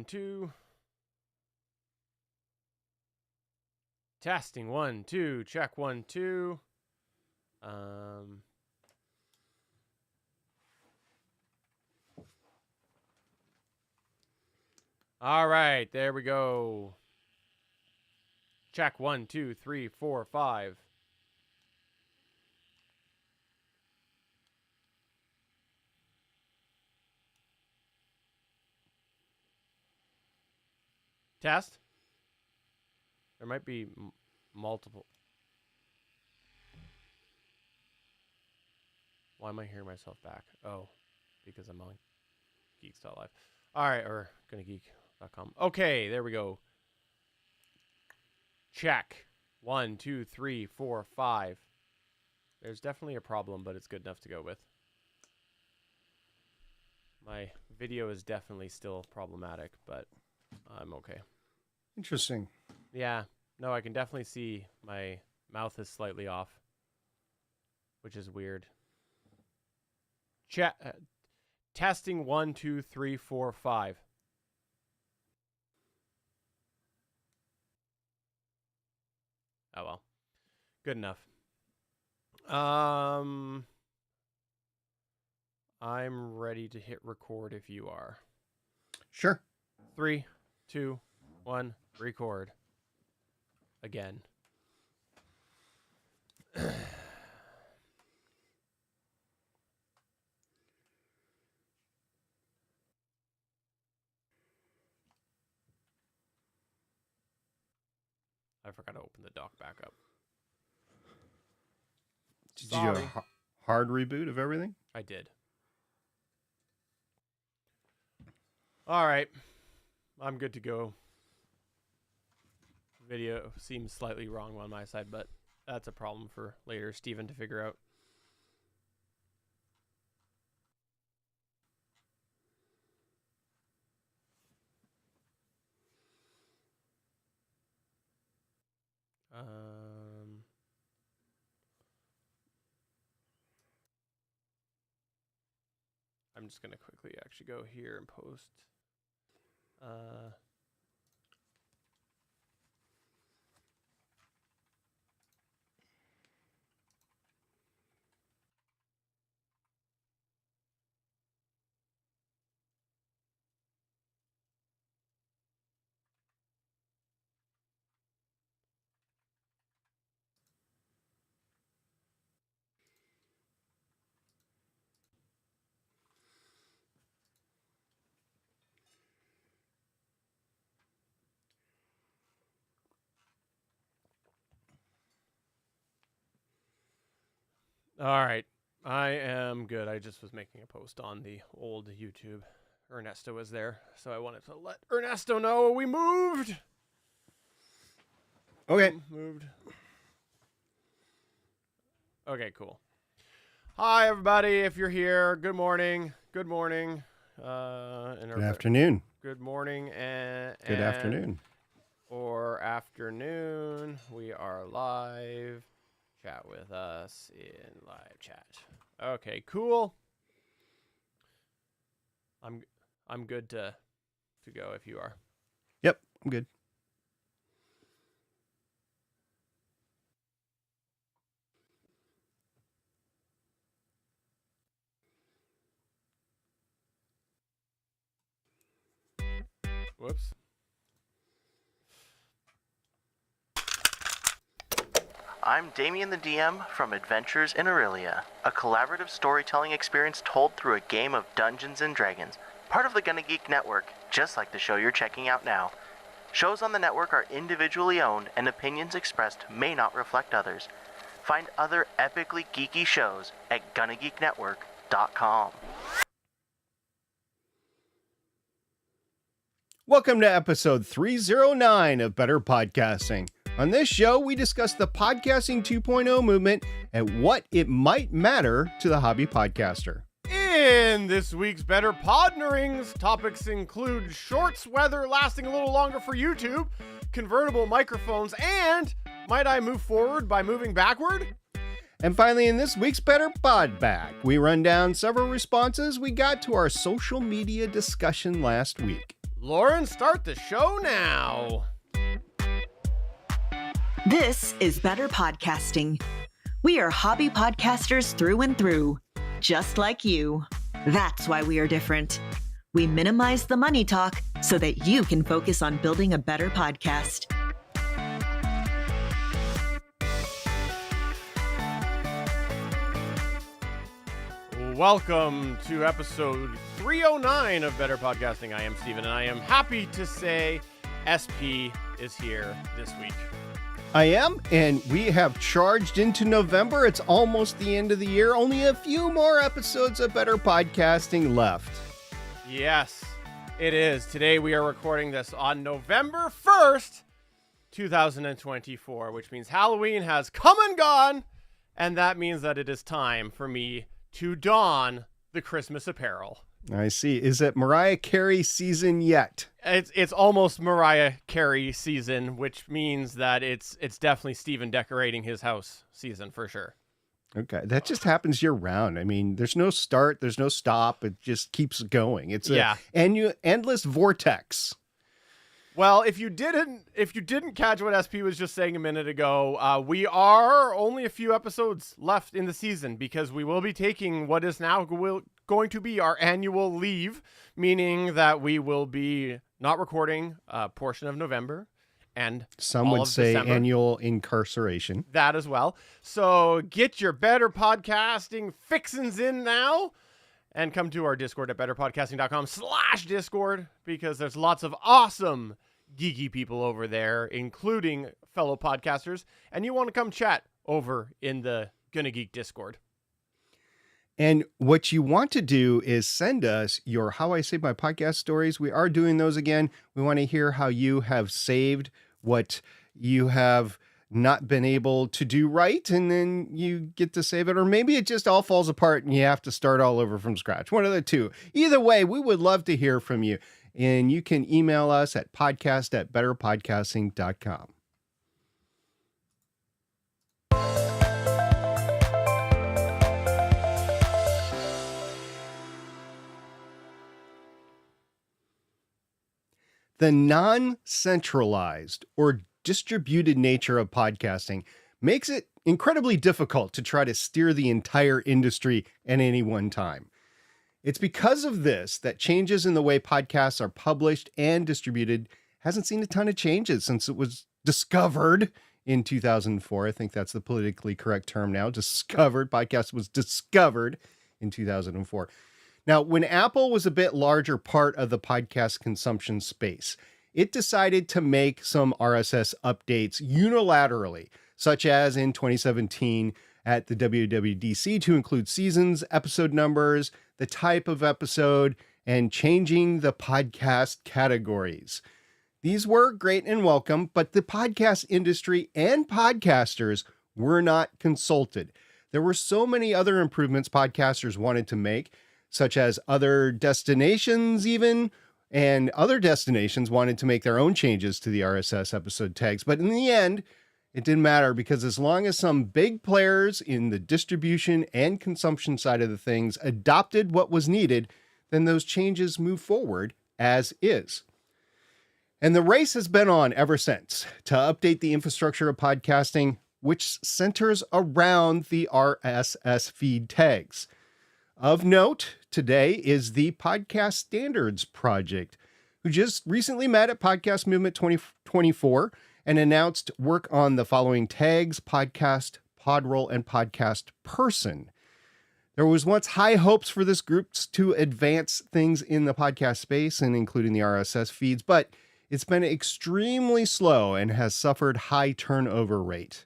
2. Testing 1 2. Check 1 2. All right, there we go. Check 1 2 3 4 5. Test. There might be multiple. Why am I hearing myself back? Oh, because I'm on Geeks.live. All right, or GonnaGeek.com. Okay, there we go. Check. 1 2 3 4 5. There's definitely a problem, but it's good enough to go with. My video is definitely still problematic, but I'm okay. Interesting. Yeah. No, I can definitely see my mouth is slightly off, which is weird. Testing 1 2 3 4 5. Oh well. Good enough. I'm ready to hit record if you are. Sure. 3 2 1 record. Again. I forgot to open the dock back up. Did you do a hard reboot of everything? I did. All right. I'm good to go. Video seems slightly wrong on my side, but that's a problem for later Steven to figure out. I'm just going to quickly actually go here and post. All right. I am good. I just was making a post on the old YouTube. Ernesto was there, so I wanted to let Ernesto know we moved. Okay. Moved. Okay, cool. Hi, everybody. If you're here, good morning. Good morning. Good afternoon. Good morning and Good afternoon. Or afternoon. We are live. Chat with us in live chat. Okay, cool. I'm good to go if you are. Yep, I'm good. Whoops. I'm Damien the DM from Adventures in Aurelia, a collaborative storytelling experience told through a game of Dungeons & Dragons, part of the Gonna Geek Network, just like the show you're checking out now. Shows on the network are individually owned, and opinions expressed may not reflect others. Find other epically geeky shows at GonnaGeekNetwork.com. Welcome to episode 309 of Better Podcasting. On this show, we discuss the Podcasting 2.0 movement and what it might matter to the hobby podcaster. In this week's Better Podnerings, topics include shorts weather lasting a little longer for YouTube, convertible microphones, and might I move forward by moving backward? And finally, in this week's Better Pod Back, we run down several responses we got to our social media discussion last week. Lauren, start the show now. This is Better Podcasting. We are hobby podcasters through and through, just like you. That's why we are different. We minimize the money talk so that you can focus on building a better podcast. Welcome to episode 309 of Better Podcasting. I am Steven, and I am happy to say SP is here this week. I am, and we have charged into November. It's almost the end of the year. Only a few more episodes of Better Podcasting left. Yes, it is. Today we are recording this on November 1st, 2024, which means Halloween has come and gone, and that means that it is time for me to don the Christmas apparel. I see. Is it Mariah Carey season yet? It's almost Mariah Carey season, which means that it's definitely Steven decorating his house season for sure. Okay, that just happens year round. I mean, there's no start, there's no stop. It just keeps going. It's a endless vortex. Well, if you didn't catch what SP was just saying a minute ago, we are only a few episodes left in the season because we will be taking what is now going to be our annual leave, meaning that we will be not recording a portion of November and some would say December. Annual incarceration. That as well. So get your Better Podcasting fixins in now. And come to our Discord at betterpodcasting.com/Discord because there's lots of awesome geeky people over there, including fellow podcasters. And you want to come chat over in the Gonna Geek Discord. And what you want to do is send us your How I Saved My Podcast stories. We are doing those again. We want to hear how you have saved what you have not been able to do right, and then you get to save it, or maybe it just all falls apart and you have to start all over from scratch. One of the two. Either way, we would love to hear from you, and you can email us at podcast@betterpodcasting.com. The non-centralized or distributed nature of podcasting makes it incredibly difficult to try to steer the entire industry at any one time. It's because of this that changes in the way podcasts are published and distributed hasn't seen a ton of changes since it was discovered in 2004. I think that's the politically correct term now. Discovered. Podcast was discovered in 2004. Now, when Apple was a bit larger part of the podcast consumption space, it decided to make some RSS updates unilaterally, such as in 2017 at the WWDC to include seasons, episode numbers, the type of episode, and changing the podcast categories. These were great and welcome, but the podcast industry and podcasters were not consulted. There were so many other improvements podcasters wanted to make, such as other destinations even, and other destinations wanted to make their own changes to the RSS episode tags. But in the end, it didn't matter because as long as some big players in the distribution and consumption side of the things adopted what was needed, then those changes move forward as is. And the race has been on ever since to update the infrastructure of podcasting, which centers around the RSS feed tags. Of note today is the Podcast Standards Project, who just recently met at Podcast Movement 2024 and announced work on the following tags: podcast, podroll, and podcast person. There was once high hopes for this group to advance things in the podcast space and including the RSS feeds, but it's been extremely slow and has suffered high turnover rate.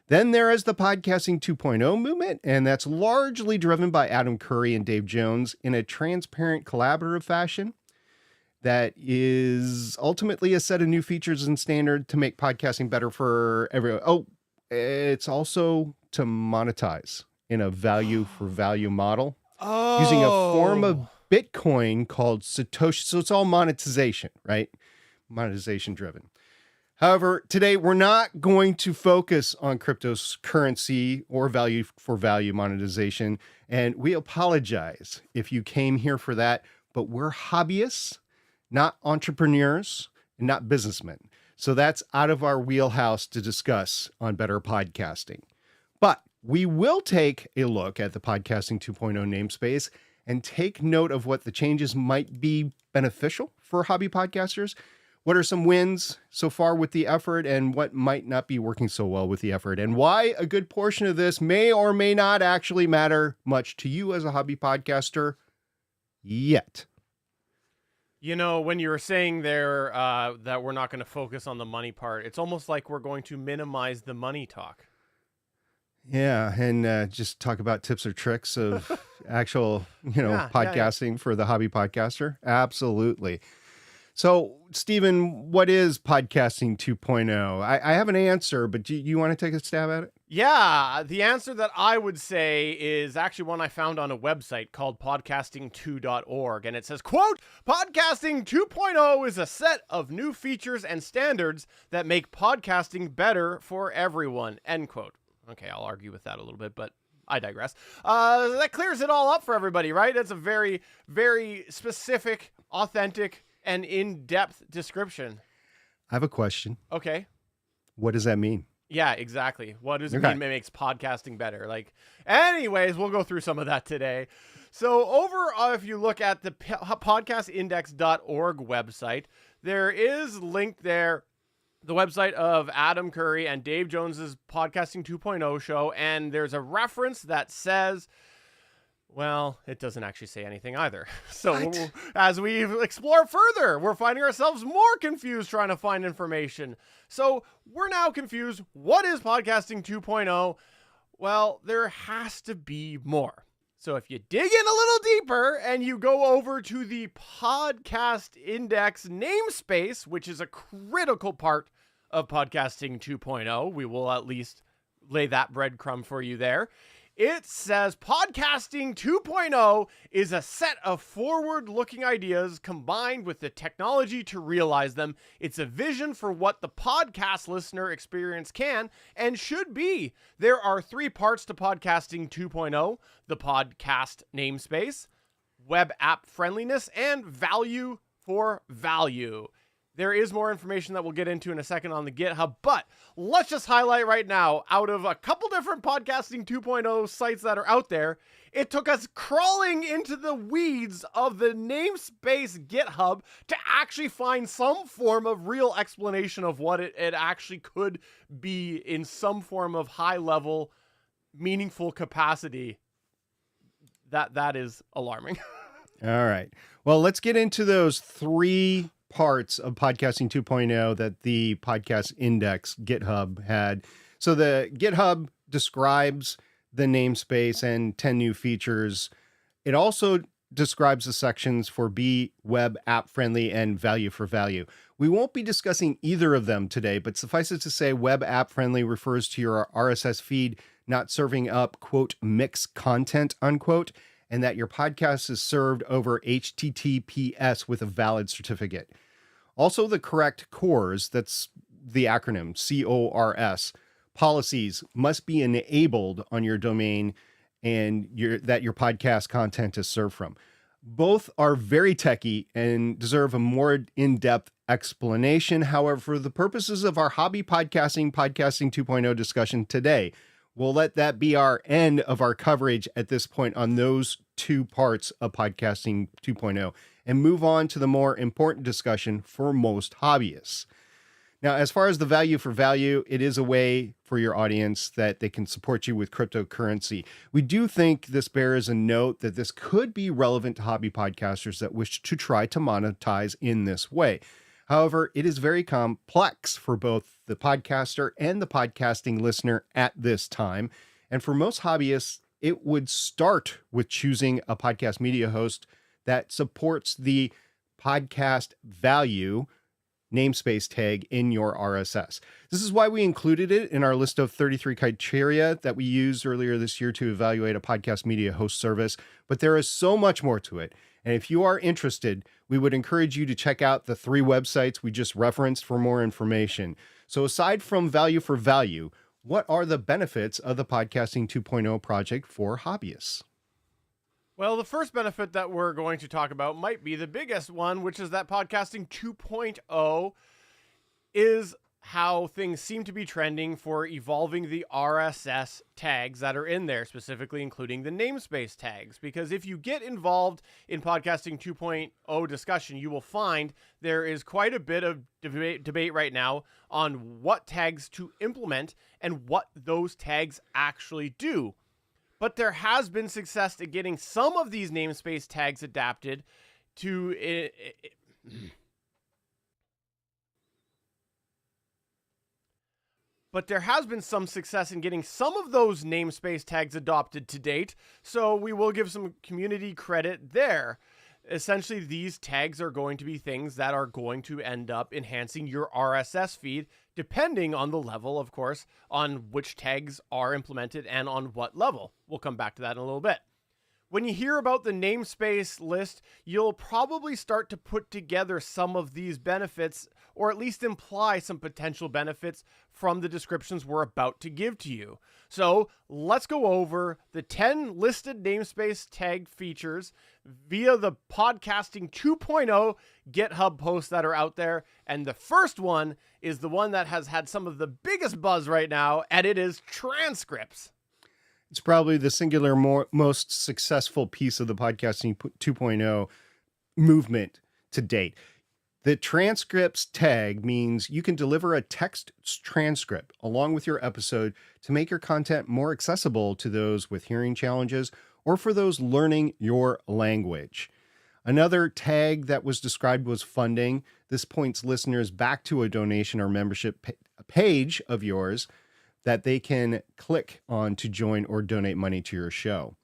Then there is the Podcasting 2.0 movement, and that's largely driven by Adam Curry and Dave Jones in a transparent, collaborative fashion that is ultimately a set of new features and standard to make podcasting better for everyone. Oh, it's also to monetize in a value for value model using a form of Bitcoin called Satoshi. So it's all monetization, right? Monetization driven. However, today we're not going to focus on cryptocurrency or value for value monetization, and we apologize if you came here for that, but we're hobbyists, not entrepreneurs and not businessmen. So that's out of our wheelhouse to discuss on Better Podcasting. But we will take a look at the Podcasting 2.0 namespace and take note of what the changes might be beneficial for hobby podcasters. What are some wins so far with the effort, and what might not be working so well with the effort, and why a good portion of this may or may not actually matter much to you as a hobby podcaster yet. You know, when you were saying there that we're not going to focus on the money part, it's almost like we're going to minimize the money talk. Yeah, and just talk about tips or tricks of actual, podcasting for the hobby podcaster. Absolutely. So, Stephen, what is Podcasting 2.0? I have an answer, but do you want to take a stab at it? Yeah, the answer that I would say is actually one I found on a website called podcasting2.org, and it says, quote, Podcasting 2.0 is a set of new features and standards that make podcasting better for everyone, end quote. Okay, I'll argue with that a little bit, but I digress. That clears it all up for everybody, right? It's a very, very specific, authentic, and in-depth description. I have a question. Okay. What does that mean? Yeah, exactly. What does it mean makes podcasting better? Anyways, we'll go through some of that today. So over, if you look at the podcastindex.org website, there is linked there the website of Adam Curry and Dave Jones's Podcasting 2.0 show, and there's a reference that says, well, it doesn't actually say anything either. So as we explore further, we're finding ourselves more confused trying to find information. So we're now confused. What is Podcasting 2.0? Well, there has to be more. So if you dig in a little deeper and you go over to the Podcast Index namespace, which is a critical part of Podcasting 2.0, we will at least lay that breadcrumb for you there. It says Podcasting 2.0 is a set of forward-looking ideas combined with the technology to realize them. It's a vision for what the podcast listener experience can and should be. There are 3 parts to Podcasting 2.0: the podcast namespace, web app friendliness, and value for value. There is more information that we'll get into in a second on the GitHub, but let's just highlight right now, out of a couple different Podcasting 2.0 sites that are out there, it took us crawling into the weeds of the namespace GitHub to actually find some form of real explanation of what it actually could be in some form of high-level, meaningful capacity. That is alarming. All right. Well, let's get into those 3 parts of Podcasting 2.0 that the Podcast Index GitHub had. So the GitHub describes the namespace and 10 new features. It also describes the sections for Be Web App Friendly and Value for Value. We won't be discussing either of them today, but suffice it to say, Web App Friendly refers to your RSS feed not serving up, quote, mixed content, unquote, and that your podcast is served over HTTPS with a valid certificate. Also, the correct CORS, that's the acronym, CORS, policies must be enabled on your domain and that your podcast content is served from. Both are very techy and deserve a more in-depth explanation. However, for the purposes of our hobby podcasting 2.0 discussion today, we'll let that be our end of our coverage at this point on those 2 parts of Podcasting 2.0 and move on to the more important discussion for most hobbyists. Now, as far as the value for value, it is a way for your audience that they can support you with cryptocurrency. We do think this bears a note that this could be relevant to hobby podcasters that wish to try to monetize in this way. However, it is very complex for both the podcaster and the podcasting listener at this time. And for most hobbyists, it would start with choosing a podcast media host that supports the podcast value namespace tag in your RSS. This is why we included it in our list of 33 criteria that we used earlier this year to evaluate a podcast media host service, but there is so much more to it. And if you are interested, we would encourage you to check out the 3 websites we just referenced for more information. So aside from value for value, what are the benefits of the Podcasting 2.0 project for hobbyists? Well, the first benefit that we're going to talk about might be the biggest one, which is that podcasting 2.0 is how things seem to be trending for evolving the RSS tags that are in there, specifically including the namespace tags. Because if you get involved in podcasting 2.0 discussion, you will find there is quite a bit of debate right now on what tags to implement and what those tags actually do. But there has been success in getting some of these namespace tags adapted to But there has been some success in getting some of those namespace tags adopted to date, so we will give some community credit there. Essentially, these tags are going to be things that are going to end up enhancing your RSS feed, depending on the level, of course, on which tags are implemented and on what level. We'll come back to that in a little bit. When you hear about the namespace list, you'll probably start to put together some of these benefits, or at least imply some potential benefits from the descriptions we're about to give to you. So let's go over the 10 listed namespace tag features via the Podcasting 2.0 GitHub posts that are out there. And the first one is the one that has had some of the biggest buzz right now, and it is transcripts. It's probably the singular most successful piece of the Podcasting 2.0 movement to date. The transcripts tag means you can deliver a text transcript along with your episode to make your content more accessible to those with hearing challenges or for those learning your language. Another tag that was described was funding. This points listeners back to a donation or membership page of yours that they can click on to join or donate money to your show.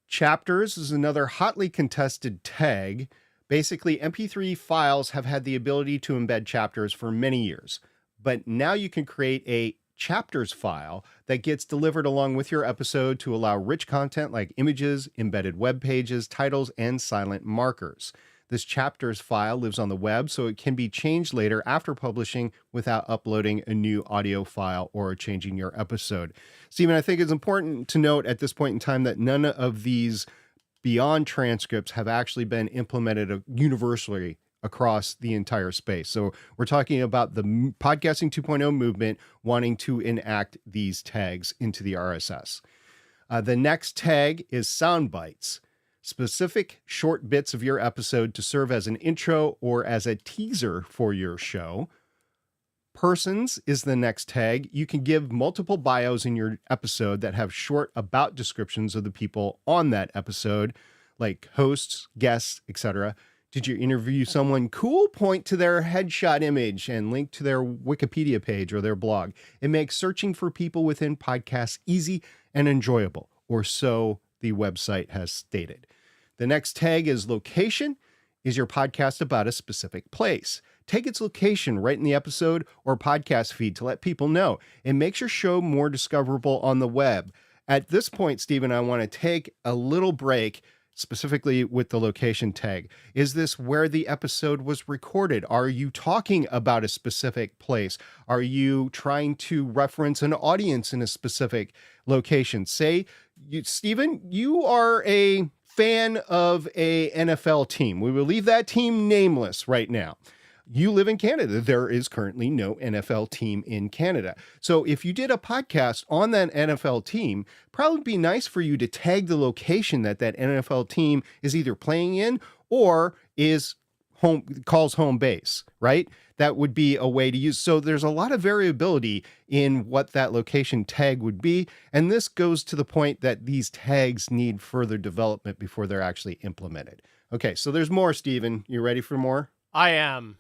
Chapters is another hotly contested tag. Basically, MP3 files have had the ability to embed chapters for many years, but now you can create a chapters file that gets delivered along with your episode to allow rich content like images, embedded web pages, titles, and silent markers. This chapters file lives on the web, so it can be changed later after publishing without uploading a new audio file or changing your episode. Stephen, I think it's important to note at this point in time that none of these beyond transcripts have actually been implemented universally across the entire space. So we're talking about the Podcasting 2.0 movement wanting to enact these tags into the RSS. The next tag is sound bites. Specific short bits of your episode to serve as an intro or as a teaser for your show. Persons is the next tag. You can give multiple bios in your episode that have short about descriptions of the people on that episode, like hosts, guests, etc. Did you interview someone cool? Point to their headshot image and link to their Wikipedia page or their blog. It makes searching for people within podcasts easy and enjoyable, or so the website has stated. The next tag is location. Is your podcast about a specific place? Take its location right in the episode or podcast feed to let people know. It makes your show more discoverable on the web. At this point, Stephen, I want to take a little break, specifically with the location tag. Is this where the episode was recorded? Are you talking about a specific place? Are you trying to reference an audience in a specific location? Say, Stephen, you are a fan of a NFL team. We will leave that team nameless right now. You live in Canada. There is currently no NFL team in Canada. So if you did a podcast on that NFL team, probably be nice for you to tag the location that NFL team is either playing in or is calls home base, right? That would be a way to use. So there's a lot of variability in what that location tag would be. And this goes to the point that these tags need further development before they're actually implemented. Okay, so there's more, Stephen. You ready for more? I am.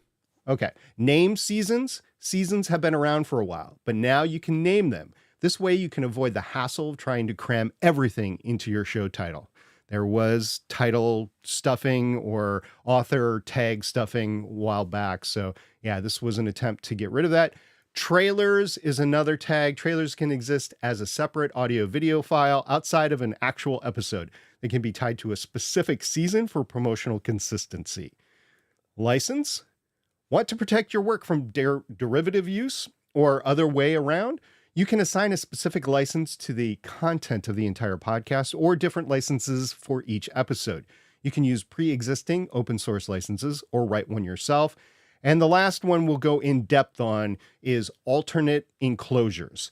Okay. Name seasons. Seasons have been around for a while, but now you can name them. This way you can avoid the hassle of trying to cram everything into your show title. There was title stuffing or author tag stuffing a while back. So yeah, this was an attempt to get rid of that. Trailers is another tag. Trailers can exist as a separate audio video file outside of an actual episode. They can be tied to a specific season for promotional consistency. License. Want to protect your work from derivative use or other way around? You can assign a specific license to the content of the entire podcast or different licenses for each episode. You can use pre-existing open source licenses or write one yourself. And the last one we'll go in depth on is alternate enclosures.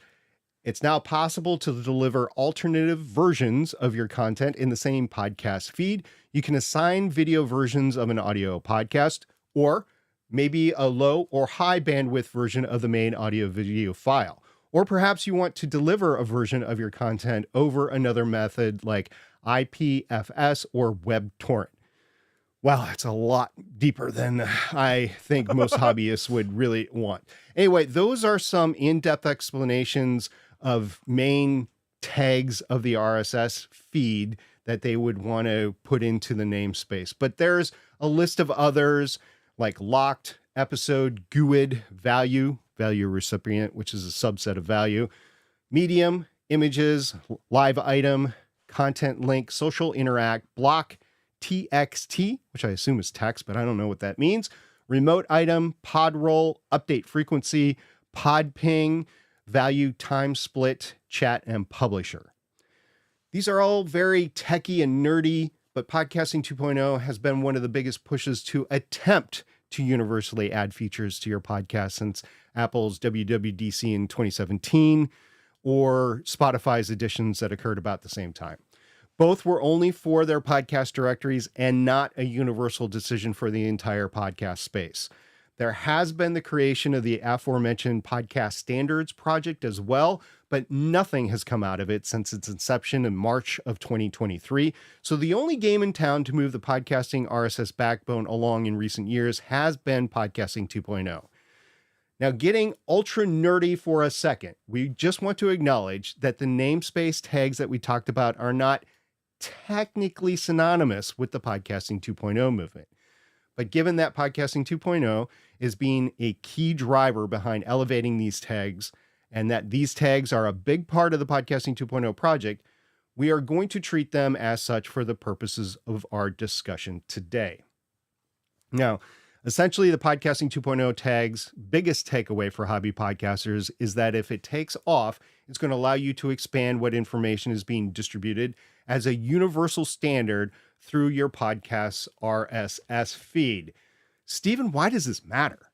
It's now possible to deliver alternative versions of your content in the same podcast feed. You can assign video versions of an audio podcast, or maybe a low or high bandwidth version of the main audio video file. Or perhaps you want to deliver a version of your content over another method like IPFS or WebTorrent. Wow, that's a lot deeper than I think most hobbyists would really want. Anyway, those are some in-depth explanations of main tags of the RSS feed that they would want to put into the namespace. But there's a list of others like locked, episode, GUID, value recipient, which is a subset of value, medium, images, live item, content link, social interact, block, TXT, which I assume is text, but I don't know what that means, remote item, pod roll, update frequency, pod ping, value, time split, chat, and publisher. These are all very techy and nerdy, but Podcasting 2.0 has been one of the biggest pushes to attempt to universally add features to your podcast since Apple's WWDC in 2017 or Spotify's editions that occurred about the same time. Both were only for their podcast directories and not a universal decision for the entire podcast space. There has been the creation of the aforementioned Podcast Standards Project as well, but nothing has come out of it since its inception in March of 2023. So the only game in town to move the podcasting RSS backbone along in recent years has been Podcasting 2.0. Now, getting ultra nerdy for a second, we just want to acknowledge that the namespace tags that we talked about are not technically synonymous with the Podcasting 2.0 movement. But given that Podcasting 2.0 is being a key driver behind elevating these tags, and that these tags are a big part of the Podcasting 2.0 project, we are going to treat them as such for the purposes of our discussion today. Now, essentially, the Podcasting 2.0 tag's biggest takeaway for hobby podcasters is that if it takes off, it's going to allow you to expand what information is being distributed as a universal standard through your podcast's RSS feed. Stephen, why does this matter?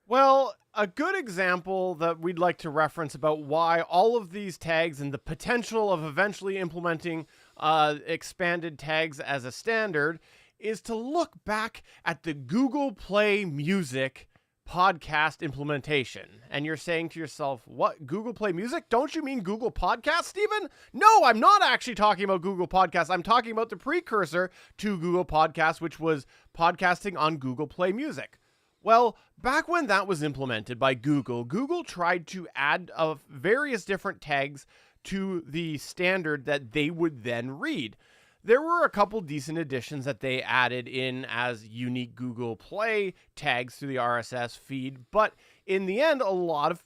Well, a good example that we'd like to reference about why all of these tags and the potential of eventually implementing expanded tags as a standard is to look back at the Google Play Music podcast implementation. And you're saying to yourself, what, Google Play Music? Don't you mean Google Podcast, Stephen? No, I'm not actually talking about Google Podcast. I'm talking about the precursor to Google Podcast, which was podcasting on Google Play Music. Well, back when that was implemented by Google, Google tried to add various different tags to the standard that they would then read. There were a couple decent additions that they added in as unique Google Play tags through the RSS feed, but in the end, a lot of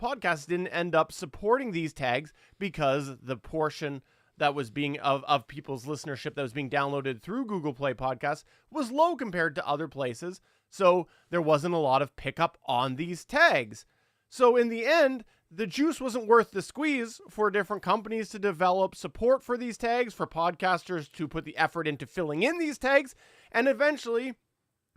podcasts didn't end up supporting these tags because the portion that was being of people's listenership that was being downloaded through Google Play Podcasts was low compared to other places, so there wasn't a lot of pickup on these tags. So in the end, the juice wasn't worth the squeeze for different companies to develop support for these tags, for podcasters to put the effort into filling in these tags, and eventually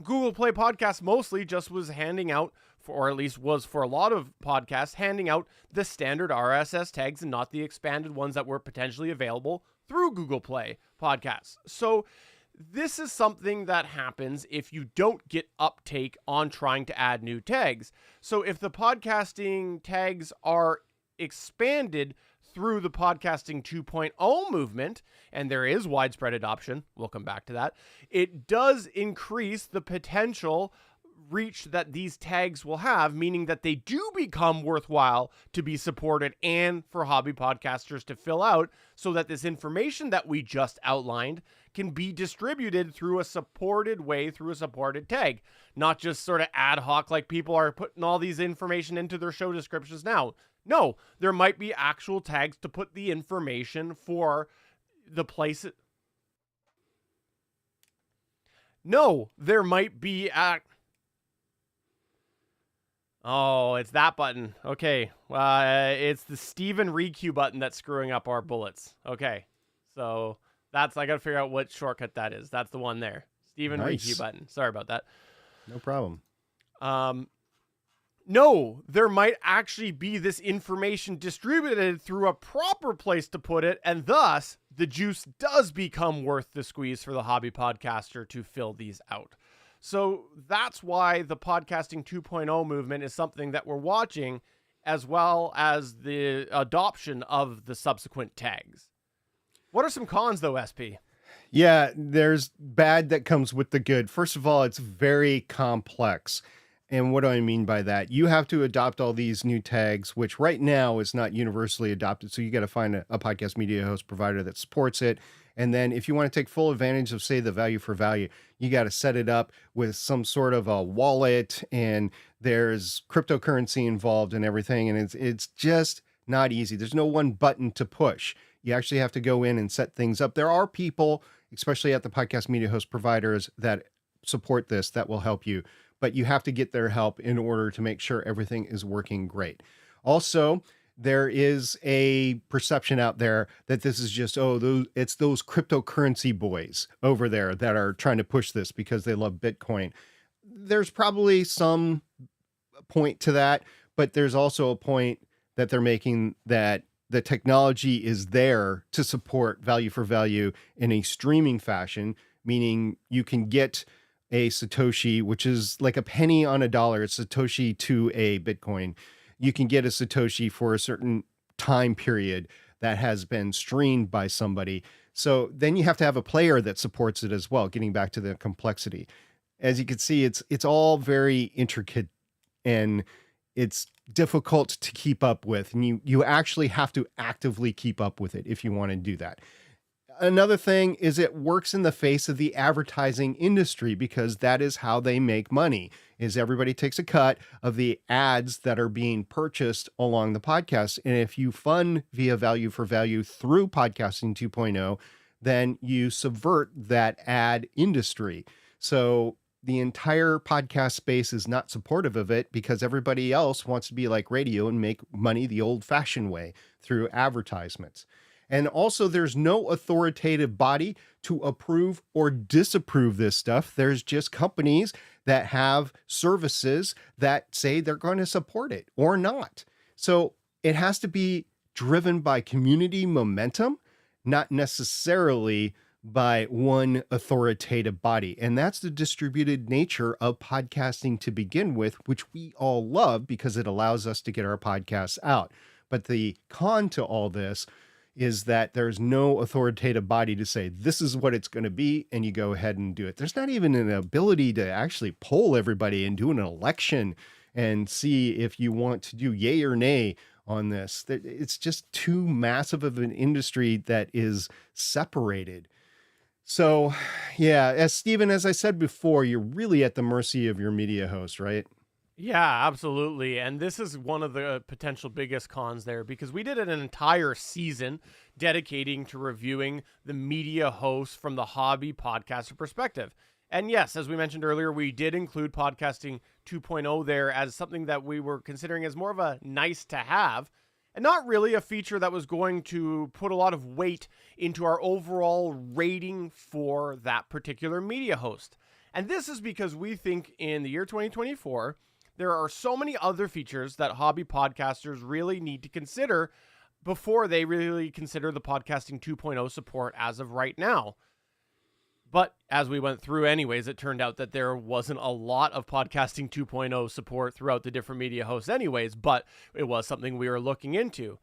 Google Play Podcasts mostly just was handing out, or at least was for a lot of podcasts, handing out the standard RSS tags and not the expanded ones that were potentially available through Google Play Podcasts. So this is something that happens if you don't get uptake on trying to add new tags. So if the podcasting tags are expanded through the Podcasting 2.0 movement, and there is widespread adoption, we'll come back to that, it does increase the potential reach that these tags will have, meaning that they do become worthwhile to be supported and for hobby podcasters to fill out so that this information that we just outlined can be distributed through a supported way, through a supported tag, not just sort of ad hoc like people are putting all these information into their show descriptions now. No, there might be actual tags to put the information for the place. No, there might be Oh, it's that button. Okay. It's the Steven Requeue button that's screwing up our bullets. Okay. So I got to figure out what shortcut that is. That's the one there. Steven Requeue button. Sorry about that. No problem. No, there might actually be this information distributed through a proper place to put it, and thus the juice does become worth the squeeze for the hobby podcaster to fill these out. So that's why the podcasting 2.0 movement is something that we're watching, as well as the adoption of the subsequent tags. What are some cons, though, SP? Yeah, there's bad that comes with the good. First of all, it's very complex. And what do I mean by that? You have to adopt all these new tags, which right now is not universally adopted. So you got to find a podcast media host provider that supports it. And then if you want to take full advantage of, say, the value for value, you got to set it up with some sort of a wallet, and there's cryptocurrency involved and everything. And it's just not easy. There's no one button to push. You actually have to go in and set things up. There are people, especially at the podcast media host providers, that support this, that will help you, but you have to get their help in order to make sure everything is working great. Also, there is a perception out there that this is just, it's those cryptocurrency boys over there that are trying to push this because they love Bitcoin. There's probably some point to that, but there's also a point that they're making that the technology is there to support value for value in a streaming fashion, meaning you can get a Satoshi, which is like a penny on a dollar. It's Satoshi to a Bitcoin. You can get a Satoshi for a certain time period that has been streamed by somebody. So then you have to have a player that supports it as well, getting back to the complexity. As you can see, it's all very intricate and it's difficult to keep up with. And you actually have to actively keep up with it if you want to do that. Another thing is it works in the face of the advertising industry, because that is how they make money, is everybody takes a cut of the ads that are being purchased along the podcast. And if you fund via value for value through podcasting 2.0, then you subvert that ad industry. So the entire podcast space is not supportive of it because everybody else wants to be like radio and make money the old fashioned way through advertisements. And also, there's no authoritative body to approve or disapprove this stuff. There's just companies that have services that say they're going to support it or not. So it has to be driven by community momentum, not necessarily by one authoritative body. And that's the distributed nature of podcasting to begin with, which we all love because it allows us to get our podcasts out. But the con to all this is that there's no authoritative body to say, this is what it's going to be, and you go ahead and do it. There's not even an ability to actually poll everybody and do an election and see if you want to do yay or nay on this. It's just too massive of an industry that is separated. So, yeah, Steven, as I said before, you're really at the mercy of your media host, right? Yeah, absolutely. And this is one of the potential biggest cons there, because we did an entire season dedicating to reviewing the media hosts from the hobby podcaster perspective. And yes, as we mentioned earlier, we did include podcasting 2.0 there as something that we were considering as more of a nice to have, and not really a feature that was going to put a lot of weight into our overall rating for that particular media host. And this is because we think in the year 2024, there are so many other features that hobby podcasters really need to consider before they really consider the podcasting 2.0 support as of right now. But as we went through anyways, it turned out that there wasn't a lot of podcasting 2.0 support throughout the different media hosts anyways, but it was something we were looking into.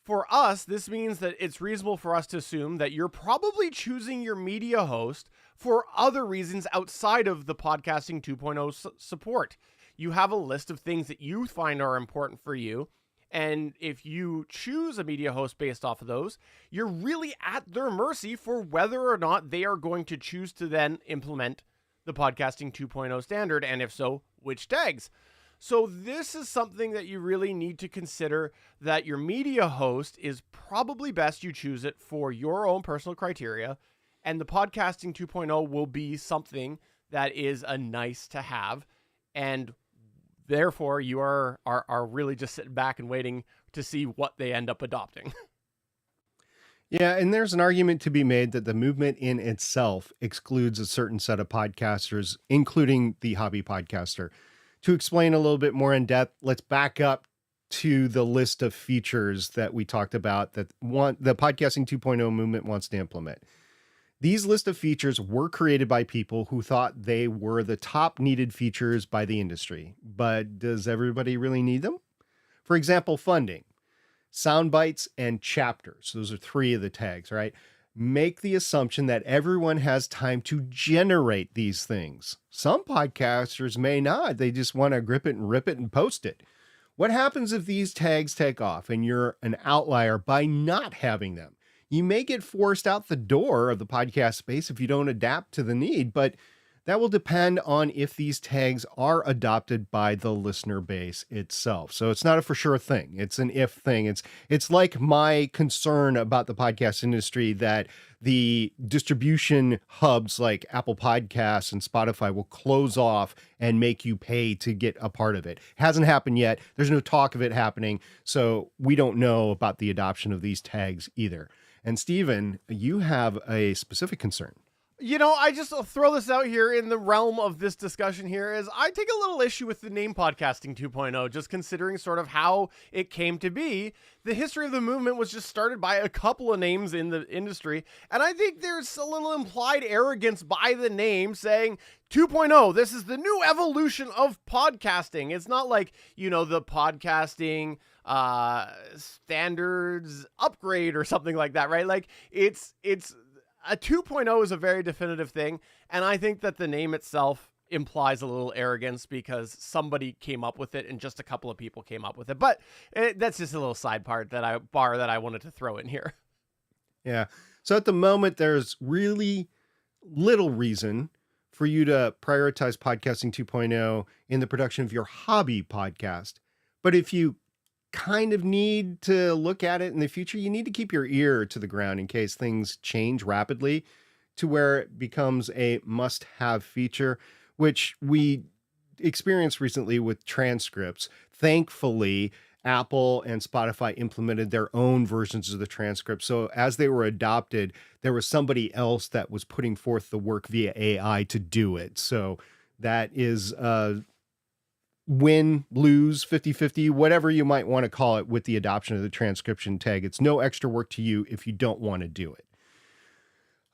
For us, this means that it's reasonable for us to assume that you're probably choosing your media host for other reasons outside of the podcasting 2.0 support. You have a list of things that you find are important for you. And if you choose a media host based off of those, you're really at their mercy for whether or not they are going to choose to then implement the podcasting 2.0 standard. And if so, which tags. So this is something that you really need to consider, that your media host is probably best you choose it for your own personal criteria. And the podcasting 2.0 will be something that is a nice to have. And Therefore, you are really just sitting back and waiting to see what they end up adopting. Yeah, and there's an argument to be made that the movement in itself excludes a certain set of podcasters, including the hobby podcaster. To explain a little bit more in depth, let's back up to the list of features that we talked about that the Podcasting 2.0 movement wants to implement. These list of features were created by people who thought they were the top needed features by the industry. But does everybody really need them? For example, funding. Sound bites and chapters. Those are three of the tags, right? Make the assumption that everyone has time to generate these things. Some podcasters may not. They just want to grip it and rip it and post it. What happens if these tags take off and you're an outlier by not having them? You may get forced out the door of the podcast space if you don't adapt to the need, but that will depend on if these tags are adopted by the listener base itself. So it's not a for sure thing. It's an if thing. It's like my concern about the podcast industry that the distribution hubs like Apple Podcasts and Spotify will close off and make you pay to get a part of it. Hasn't happened yet. There's no talk of it happening. So we don't know about the adoption of these tags either. And Stephen, you have a specific concern. I just throw this out here in the realm of this discussion here is I take a little issue with the name Podcasting 2.0, just considering sort of how it came to be. The history of the movement was just started by a couple of names in the industry. And I think there's a little implied arrogance by the name saying 2.0, this is the new evolution of podcasting. It's not like, the podcasting standards upgrade or something like that, right? Like it's a 2.0 is a very definitive thing, and I think that the name itself implies a little arrogance because somebody came up with it and just a couple of people came up with it. But that's just a little side part that I wanted to throw in here. Yeah. So at the moment, there's really little reason for you to prioritize Podcasting 2.0 in the production of your hobby podcast. But if you kind of need to look at it in the future, you need to keep your ear to the ground in case things change rapidly to where it becomes a must-have feature, which we experienced recently with transcripts. Thankfully, Apple and Spotify implemented their own versions of the transcript. So as they were adopted, there was somebody else that was putting forth the work via AI to do it. So that is win, lose, 50-50, whatever you might want to call it with the adoption of the transcription tag. It's no extra work to you if you don't want to do it.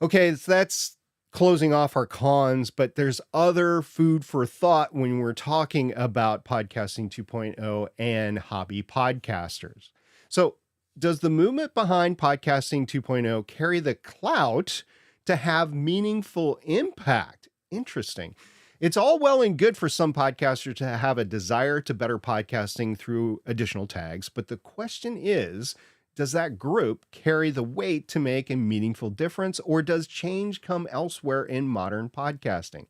Okay, so that's closing off our cons, but there's other food for thought when we're talking about Podcasting 2.0 and hobby podcasters. So does the movement behind Podcasting 2.0 carry the clout to have meaningful impact? Interesting. It's all well and good for some podcasters to have a desire to better podcasting through additional tags, but the question is, does that group carry the weight to make a meaningful difference, or does change come elsewhere in modern podcasting?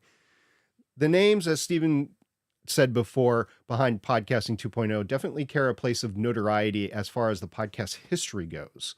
The names, as Stephen said before, behind Podcasting 2.0 definitely carry a place of notoriety as far as the podcast history goes.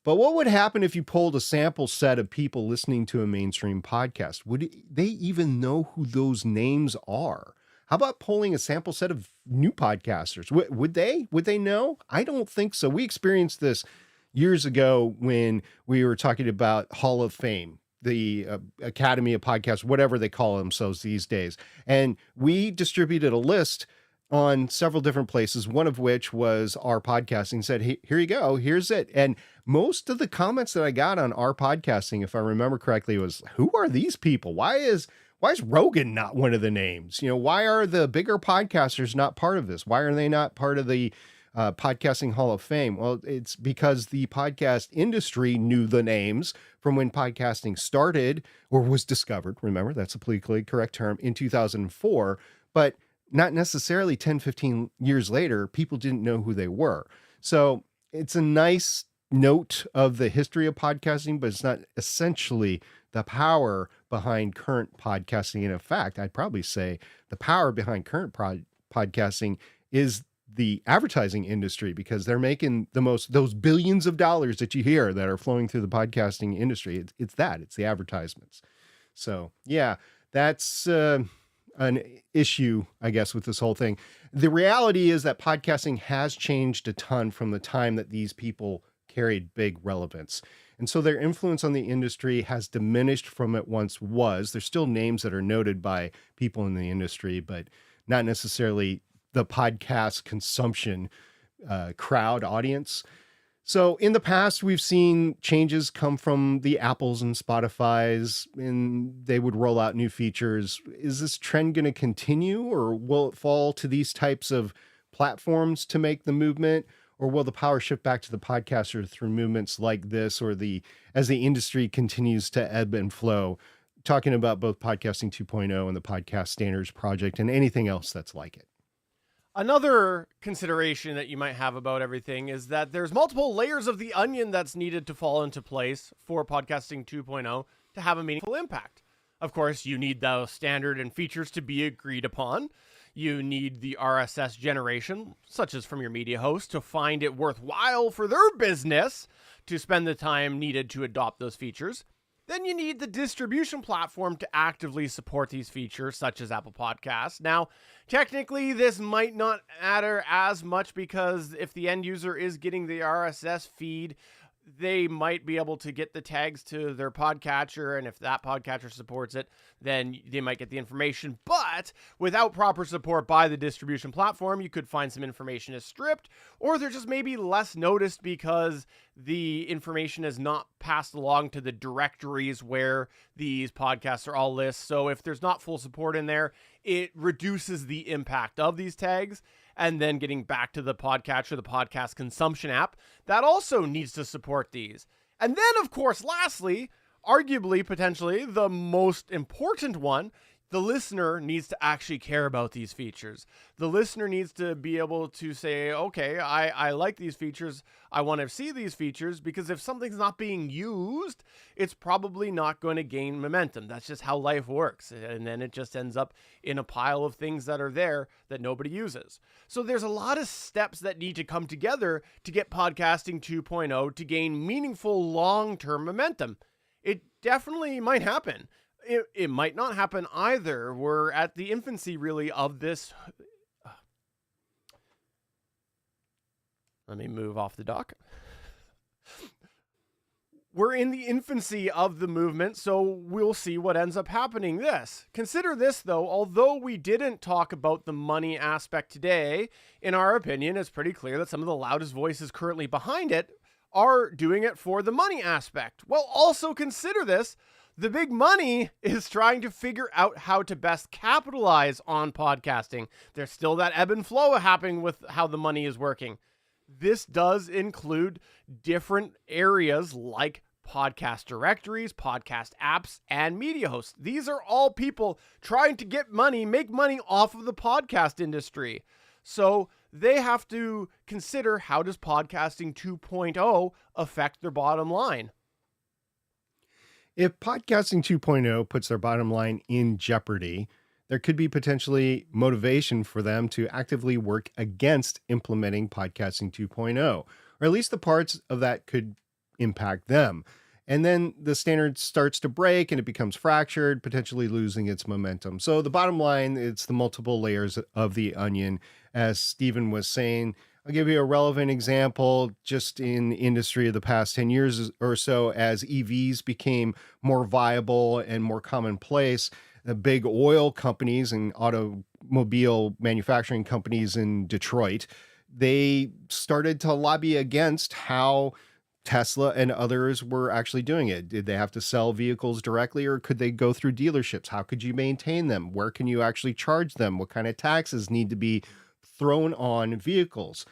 But what would happen if you polled a sample set of people listening to a mainstream podcast? Would they even know who those names are? How about polling a sample set of new podcasters? Would they know? I don't think so. We experienced this years ago when we were talking about Hall of Fame, the Academy of Podcasts, whatever they call themselves these days. And we distributed a list on several different places, one of which was Our Podcasting, said, hey, here you go, here's it. And most of the comments that I got on Our Podcasting, if I remember correctly, was, who are these people? Why is Rogan not one of the names? Why are the bigger podcasters not part of this? Why are they not part of the Podcasting Hall of Fame? Well, it's because the podcast industry knew the names from when podcasting started or was discovered. Remember, that's a politically correct term, in 2004. But not necessarily 10, 15 years later, people didn't know who they were. So it's a nice note of the history of podcasting, but it's not essentially the power behind current podcasting. And in fact, I'd probably say the power behind current podcasting is the advertising industry, because they're making those billions of dollars that you hear that are flowing through the podcasting industry. It's the advertisements. So yeah, that's, an issue, I guess, with this whole thing. The reality is that podcasting has changed a ton from the time that these people carried big relevance. And so their influence on the industry has diminished from it once was. There's still names that are noted by people in the industry, but not necessarily the podcast consumption crowd audience. So in the past, we've seen changes come from the Apples and Spotify's, and they would roll out new features. Is this trend going to continue, or will it fall to these types of platforms to make the movement? Or will the power shift back to the podcaster through movements like this, or as the industry continues to ebb and flow? Talking about both Podcasting 2.0 and the Podcast Standards Project and anything else that's like it. Another consideration that you might have about everything is that there's multiple layers of the onion that's needed to fall into place for Podcasting 2.0 to have a meaningful impact. Of course, you need those standard and features to be agreed upon. You need the RSS generation, such as from your media host, to find it worthwhile for their business to spend the time needed to adopt those features. Then you need the distribution platform to actively support these features, such as Apple Podcasts. Now, technically, this might not matter as much because if the end user is getting the RSS feed, they might be able to get the tags to their podcatcher, and if that podcatcher supports it, then they might get the information. But without proper support by the distribution platform, you could find some information is stripped, or they're just maybe less noticed because the information is not passed along to the directories where these podcasts are all listed. So if there's not full support in there, it reduces the impact of these tags. And then getting back to the podcatcher, the podcast consumption app, that also needs to support these. And then, of course, lastly, arguably, potentially, the most important one, the listener needs to actually care about these features. The listener needs to be able to say, okay, I like these features. I want to see these features, because if something's not being used, it's probably not going to gain momentum. That's just how life works. And then it just ends up in a pile of things that are there that nobody uses. So there's a lot of steps that need to come together to get Podcasting 2.0 to gain meaningful long-term momentum. It definitely might happen. It might not happen either. We're at the infancy, really, of this. Let me move off the dock. We're in the infancy of the movement, so we'll see what ends up happening. Consider this, though. Although we didn't talk about the money aspect today, in our opinion, it's pretty clear that some of the loudest voices currently behind it are doing it for the money aspect. Well, also consider this. The big money is trying to figure out how to best capitalize on podcasting. There's still that ebb and flow happening with how the money is working. This does include different areas like podcast directories, podcast apps, and media hosts. These are all people trying to get money, make money off of the podcast industry. So they have to consider, how does Podcasting 2.0 affect their bottom line? If Podcasting 2.0 puts their bottom line in jeopardy, there could be potentially motivation for them to actively work against implementing Podcasting 2.0, or at least the parts of that could impact them. And then the standard starts to break and it becomes fractured, potentially losing its momentum. So the bottom line, it's the multiple layers of the onion. As Stephen was saying, I'll give you a relevant example just in the industry of the past 10 years or so. As EVs became more viable and more commonplace, the big oil companies and automobile manufacturing companies in Detroit, they started to lobby against how Tesla and others were actually doing it. Did they have to sell vehicles directly, or could they go through dealerships? How could you maintain them? Where can you actually charge them? What kind of taxes need to be thrown on vehicles?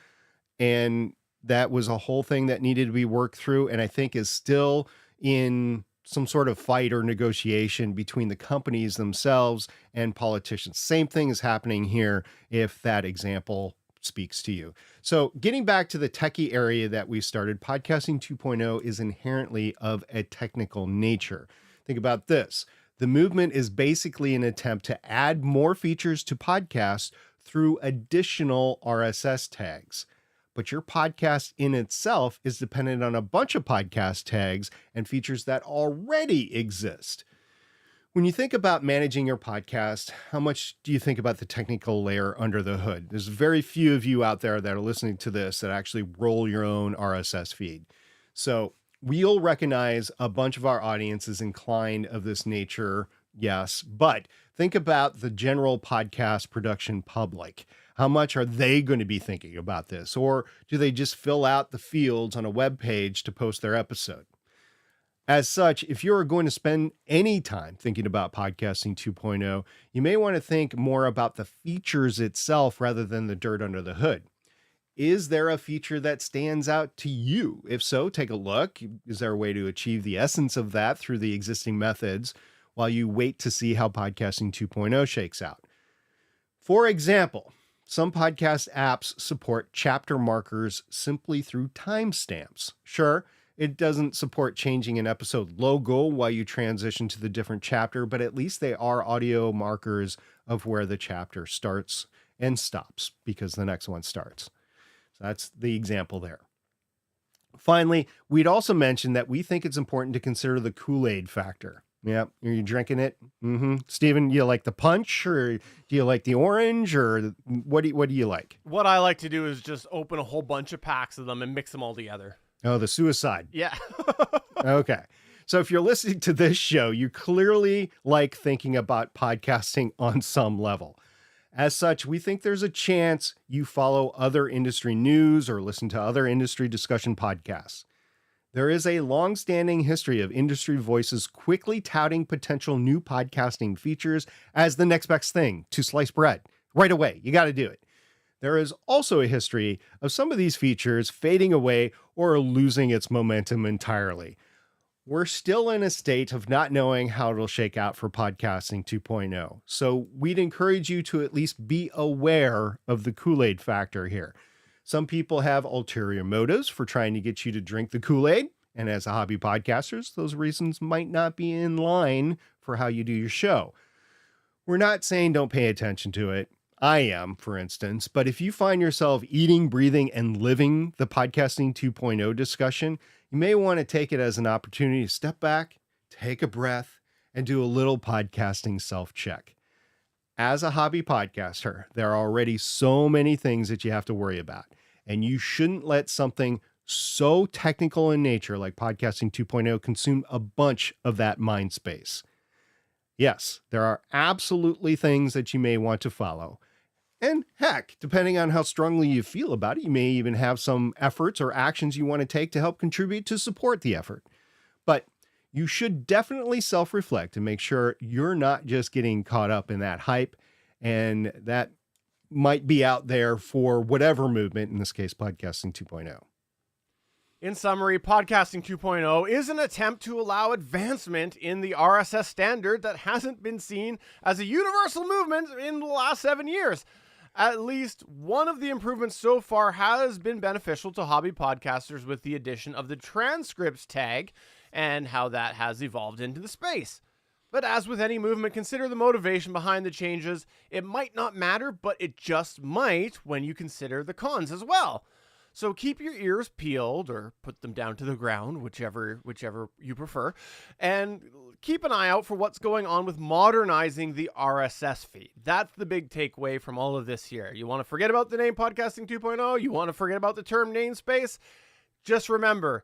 And that was a whole thing that needed to be worked through, and I think is still in some sort of fight or negotiation between the companies themselves and politicians. Same thing is happening here, if that example speaks to you. So getting back to the techie area that we started, Podcasting 2.0 is inherently of a technical nature. Think about this. The movement is basically an attempt to add more features to podcasts through additional RSS tags. But your podcast in itself is dependent on a bunch of podcast tags and features that already exist. When you think about managing your podcast, how much do you think about the technical layer under the hood? There's very few of you out there that are listening to this that actually roll your own RSS feed. So we'll recognize a bunch of our audience is inclined of this nature, yes, but think about the general podcast production public. How much are they going to be thinking about this? Or do they just fill out the fields on a web page to post their episode? As such, if you're going to spend any time thinking about Podcasting 2.0, you may want to think more about the features itself rather than the dirt under the hood. Is there a feature that stands out to you? If so, take a look. Is there a way to achieve the essence of that through the existing methods while you wait to see how Podcasting 2.0 shakes out? For example, some podcast apps support chapter markers simply through timestamps. Sure, it doesn't support changing an episode logo while you transition to the different chapter, but at least they are audio markers of where the chapter starts and stops because the next one starts. So that's the example there. Finally, we'd also mention that we think it's important to consider the Kool-Aid factor. Yeah, are you drinking it? Mm-hmm. Stephen, you like the punch, or do you like the orange, or what do you like? What I like to do is just open a whole bunch of packs of them and mix them all together. Oh, the suicide. Yeah. Okay. So if you're listening to this show, you clearly like thinking about podcasting on some level. As such, we think there's a chance you follow other industry news or listen to other industry discussion podcasts. There is a long-standing history of industry voices quickly touting potential new podcasting features as the next best thing to sliced bread. Right away, you got to do it. There is also a history of some of these features fading away or losing its momentum entirely. We're still in a state of not knowing how it'll shake out for Podcasting 2.0. So we'd encourage you to at least be aware of the Kool-Aid factor here. Some people have ulterior motives for trying to get you to drink the Kool-Aid. And as a hobby podcasters, those reasons might not be in line for how you do your show. We're not saying don't pay attention to it. I am, for instance, but if you find yourself eating, breathing, and living the Podcasting 2.0 discussion, you may want to take it as an opportunity to step back, take a breath, and do a little podcasting self-check. As a hobby podcaster, there are already so many things that you have to worry about, and you shouldn't let something so technical in nature like Podcasting 2.0 consume a bunch of that mind space. Yes, there are absolutely things that you may want to follow. And heck, depending on how strongly you feel about it, you may even have some efforts or actions you want to take to help contribute to support the effort. But you should definitely self-reflect and make sure you're not just getting caught up in that hype, and that might be out there for whatever movement, in this case, Podcasting 2.0. In summary, Podcasting 2.0 is an attempt to allow advancement in the RSS standard that hasn't been seen as a universal movement in the last 7 years. At least one of the improvements so far has been beneficial to hobby podcasters with the addition of the transcripts tag and how that has evolved into the space. But as with any movement, consider the motivation behind the changes. It might not matter, but it just might when you consider the cons as well. So keep your ears peeled, or put them down to the ground, whichever you prefer, and keep an eye out for what's going on with modernizing the RSS feed. That's the big takeaway from all of this here. You want to forget about the name Podcasting 2.0? You want to forget about the term namespace? Just remember,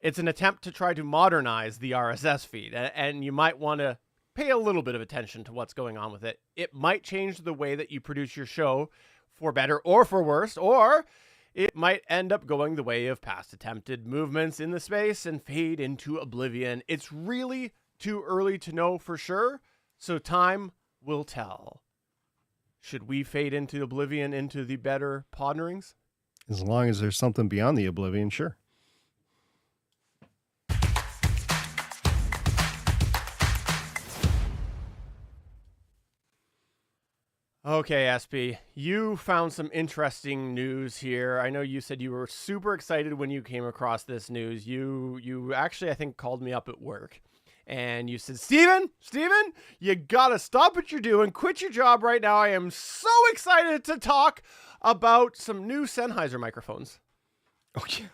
it's an attempt to try to modernize the RSS feed, and you might want to pay a little bit of attention to what's going on with it. It might change the way that you produce your show for better or for worse, or it might end up going the way of past attempted movements in the space and fade into oblivion. It's really too early to know for sure, so time will tell. Should we fade into oblivion into the better podderings? As long as there's something beyond the oblivion, sure. Okay, SB, you found some interesting news here. I know you said you were super excited when you came across this news. You actually, I think, called me up at work, and you said, Steven, you gotta stop what you're doing, quit your job right now. I am so excited to talk about some new Sennheiser microphones. Oh, yeah.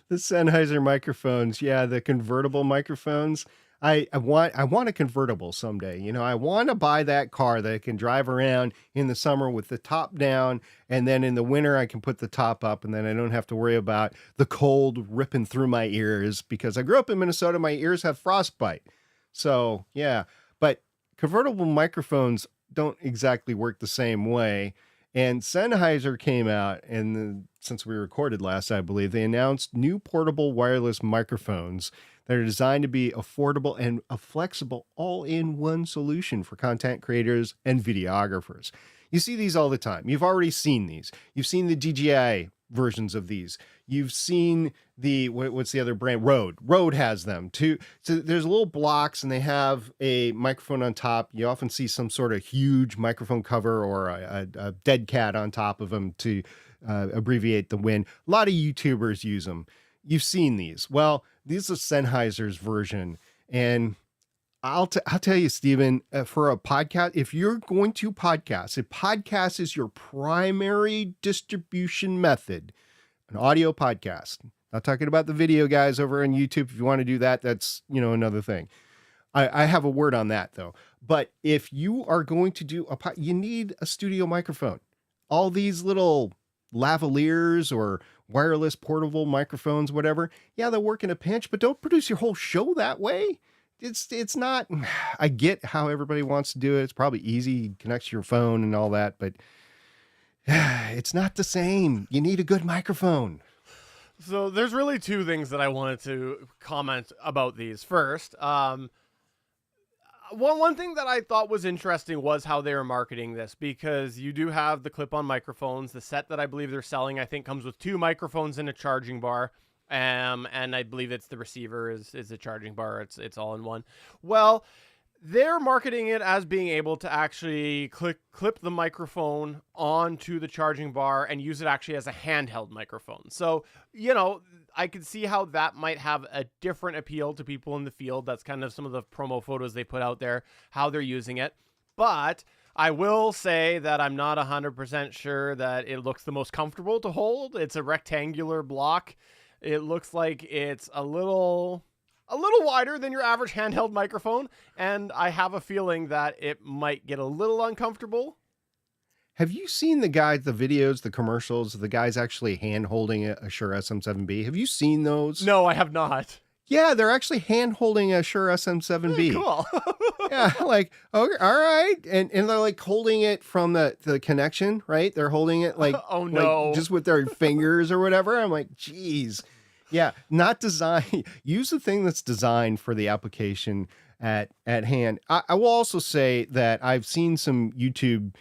The Sennheiser microphones, yeah, the convertible microphones. I want a convertible someday. You know, I want to buy that car that I can drive around in the summer with the top down, and then in the winter I can put the top up, and then I don't have to worry about the cold ripping through my ears because I grew up in Minnesota. My ears have frostbite. So yeah, but convertible microphones don't exactly work the same way. And Sennheiser came out, and since we recorded last, I believe, they announced new portable wireless microphones that are designed to be affordable and a flexible all-in-one solution for content creators and videographers. You see these all the time. You've already seen these. You've seen the DJI versions of these. You've seen the, what's the other brand? Rode. Rode has them too. So there's little blocks and they have a microphone on top. You often see some sort of huge microphone cover or a dead cat on top of them to abbreviate the win. A lot of YouTubers use them. You've seen these. Well, this is Sennheiser's version. And I'll tell you, Stephen, for a podcast, if you're going to podcast, if podcast is your primary distribution method, an audio podcast, not talking about the video guys over on YouTube. If you want to do that, that's, another thing. I have a word on that though. But if you are going to do you need a studio microphone. All these little lavaliers or wireless portable microphones, whatever. Yeah, they'll work in a pinch, but don't produce your whole show that way. It's not, I get how everybody wants to do it. It's probably easy, connects to your phone and all that, but it's not the same. You need a good microphone. So there's really two things that I wanted to comment about these. First, one thing that I thought was interesting was how they were marketing this, because you do have the clip-on microphones. The set that I believe they're selling, I think, comes with 2 microphones and a charging bar. And I believe it's the receiver is a charging bar. It's all in one. Well, they're marketing it as being able to actually clip the microphone onto the charging bar and use it actually as a handheld microphone. So, I could see how that might have a different appeal to people in the field. That's kind of some of the promo photos they put out there, how they're using it. But I will say that I'm not 100% sure that it looks the most comfortable to hold. It's a rectangular block. It looks like it's a little wider than your average handheld microphone, and I have a feeling that it might get a little uncomfortable. Have you seen the videos, the commercials, the guys actually hand holding a Shure SM7B? Have you seen those? No, I have not. Yeah, they're actually hand holding a Shure SM7B. Cool. Yeah, like, okay, all right. And they're like holding it from the connection, right? They're holding it like, oh no, like just with their fingers or whatever. I'm like, geez. Yeah, not designed. Use the thing that's designed for the application at hand. I will also say that I've seen some YouTube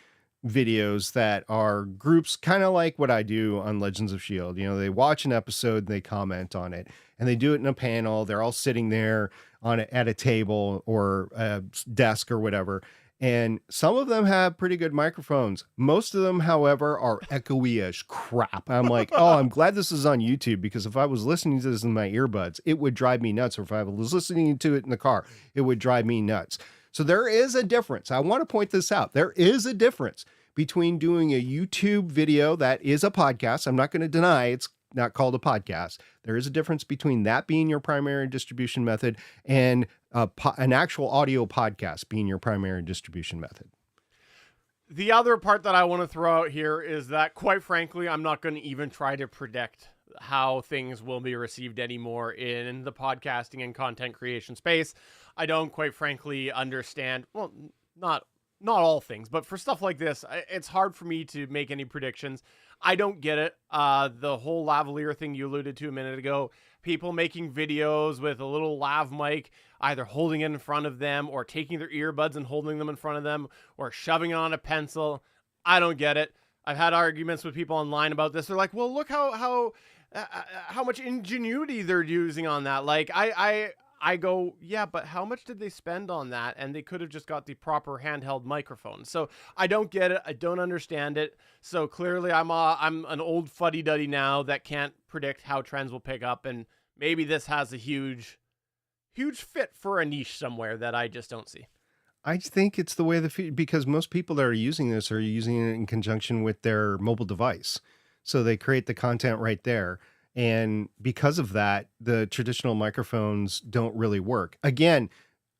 videos that are groups kind of like what I do on Legends of S.H.I.E.L.D. They watch an episode and they comment on it, and they do it in a panel. They're all sitting there at a table or a desk or whatever. And some of them have pretty good microphones. Most of them, however, are echoey as crap. I'm like, oh, I'm glad this is on YouTube, because if I was listening to this in my earbuds, it would drive me nuts. Or if I was listening to it in the car, it would drive me nuts. So there is a difference. I want to point this out. There is a difference between doing a YouTube video that is a podcast. I'm not going to deny it's not called a podcast. There is a difference between that being your primary distribution method and an actual audio podcast being your primary distribution method. The other part that I want to throw out here is that, quite frankly, I'm not going to even try to predict how things will be received anymore in the podcasting and content creation space. I don't, quite frankly, understand, well, not all things, but for stuff like this, it's hard for me to make any predictions. I don't get it. The whole lavalier thing you alluded to a minute ago, people making videos with a little lav mic, either holding it in front of them or taking their earbuds and holding them in front of them or shoving it on a pencil. I don't get it. I've had arguments with people online about this. They're like, well, look how much ingenuity they're using on that. Like, I go, yeah, but how much did they spend on that? And they could have just got the proper handheld microphone. So I don't get it. I don't understand it. So clearly I'm an old fuddy-duddy now that can't predict how trends will pick up. And maybe this has a huge fit for a niche somewhere that I just don't see. I think it's the way because most people that are using this are using it in conjunction with their mobile device. So they create the content right there. And because of that, the traditional microphones don't really work. Again,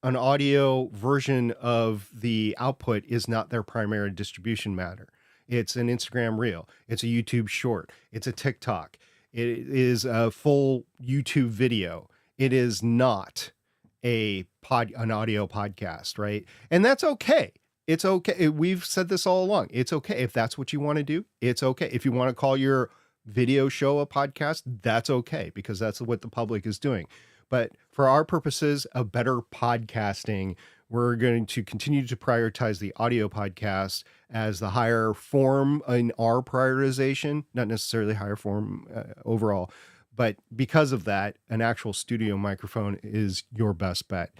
an audio version of the output is not their primary distribution matter. It's an Instagram reel. It's a YouTube short. It's a TikTok. It is a full YouTube video. It is not an audio podcast, right? And that's okay. It's okay. We've said this all along. It's okay. If that's what you want to do, it's okay. If you want to call your video show a podcast, that's okay, because that's what the public is doing. But for our purposes of better podcasting, we're going to continue to prioritize the audio podcast as the higher form in our prioritization, not necessarily higher form overall. But because of that, an actual studio microphone is your best bet.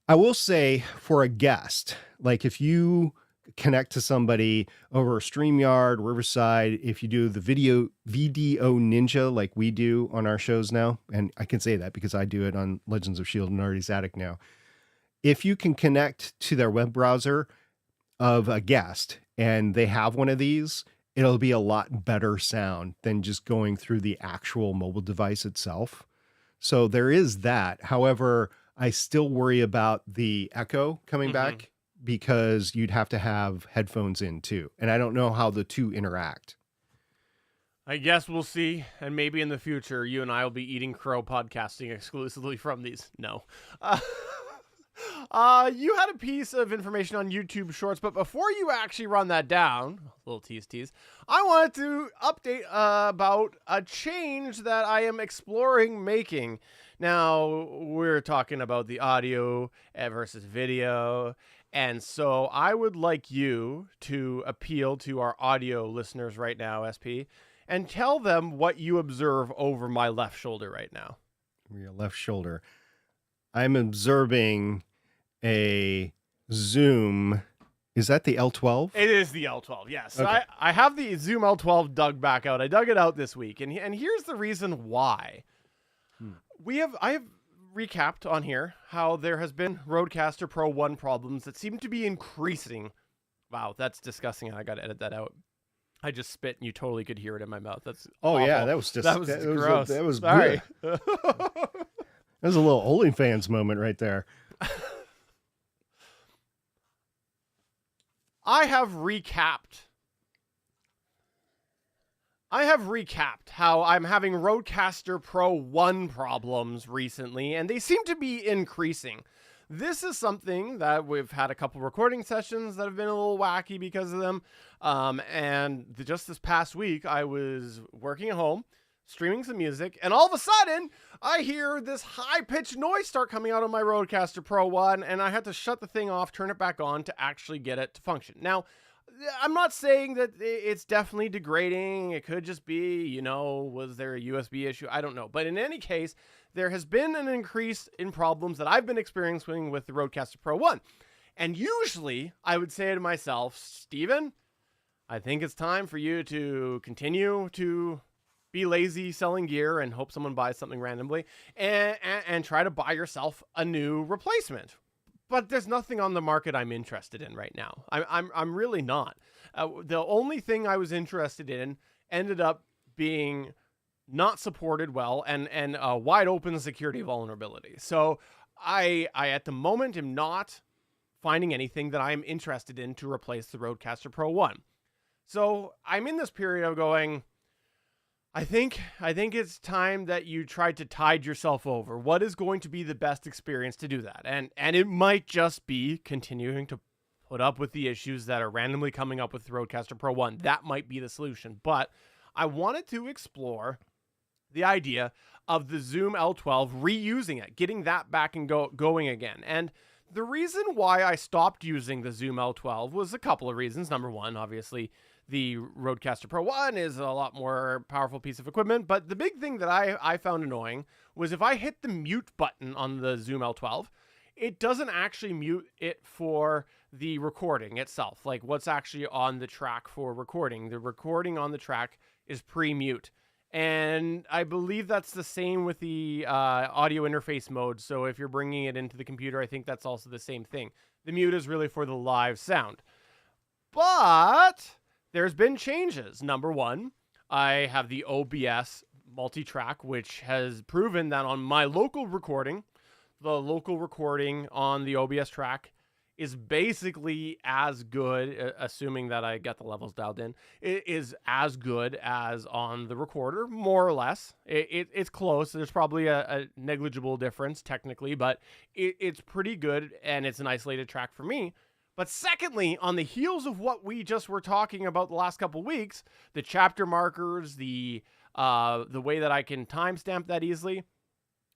I will say, for a guest, like if you connect to somebody over StreamYard, Riverside, if you do the VDO Ninja like we do on our shows now, and I can say that because I do it on Legends of S.H.I.E.L.D. and Nerdy's Attic now. If you can connect to their web browser of a guest and they have one of these, it'll be a lot better sound than just going through the actual mobile device itself. So there is that. However, I still worry about the echo coming back, because you'd have to have headphones in too. And I don't know how the two interact. I guess we'll see. And maybe in the future, you and I will be eating crow podcasting exclusively from these. No. You had a piece of information on YouTube Shorts, but before you actually run that down, a little tease, I wanted to update about a change that I am exploring making. Now, we're talking about the audio versus video. And so I would like you to appeal to our audio listeners right now, SP, and tell them what you observe over my left shoulder right now. Your left shoulder. I'm observing a Zoom. Is that the L12? It is the L12, yes. Okay. I have the Zoom L12 dug back out. I dug it out this week, and here's the reason why. I have recapped on here how there has been Rodecaster Pro 1 problems that seem to be increasing. Wow, that's disgusting. I got to edit that out. I just spit and you totally could hear it in my mouth. That's awful. Yeah, that was gross. That was Sorry. Good. That was a little OnlyFans moment right there. I have recapped how I'm having Rodecaster Pro 1 problems recently, and they seem to be increasing. This is something that we've had a couple recording sessions that have been a little wacky because of them. Just this past week, I was working at home, streaming some music, and all of a sudden, I hear this high-pitched noise start coming out of my Rodecaster Pro 1, and I had to shut the thing off, turn it back on to actually get it to function. Now, I'm not saying that it's definitely degrading. It could just be, was there a USB issue? I don't know. But in any case, there has been an increase in problems that I've been experiencing with the Rodecaster Pro 1. And usually I would say to myself, Steven, I think it's time for you to continue to be lazy selling gear and hope someone buys something randomly and try to buy yourself a new replacement. But there's nothing on the market I'm interested in right now. I'm really not. The only thing I was interested in ended up being not supported well and a wide open security vulnerability. So I at the moment am not finding anything that I'm interested in to replace the Rodecaster Pro 1. So I'm in this period of going, I think it's time that you try to tide yourself over. What is going to be the best experience to do that? And it might just be continuing to put up with the issues that are randomly coming up with the Rodecaster Pro 1. That might be the solution. But I wanted to explore the idea of the Zoom L12, reusing it, getting that back and going again. And the reason why I stopped using the Zoom L12 was a couple of reasons. Number one, obviously, the Rodecaster Pro 1 is a lot more powerful piece of equipment, but the big thing that I found annoying was if I hit the mute button on the Zoom L12, it doesn't actually mute it for the recording itself, like what's actually on the track for recording. The recording on the track is pre-mute. And I believe that's the same with the audio interface mode. So if you're bringing it into the computer, I think that's also the same thing. The mute is really for the live sound. But there's been changes. Number one, I have the OBS multi-track, which has proven that on my local recording, the local recording on the OBS track is basically as good, assuming that I get the levels dialed in, it is as good as on the recorder, more or less. It's close. There's probably a negligible difference technically, but it's pretty good, and it's an isolated track for me. But secondly, on the heels of what we just were talking about the last couple weeks, the chapter markers, the way that I can timestamp that easily,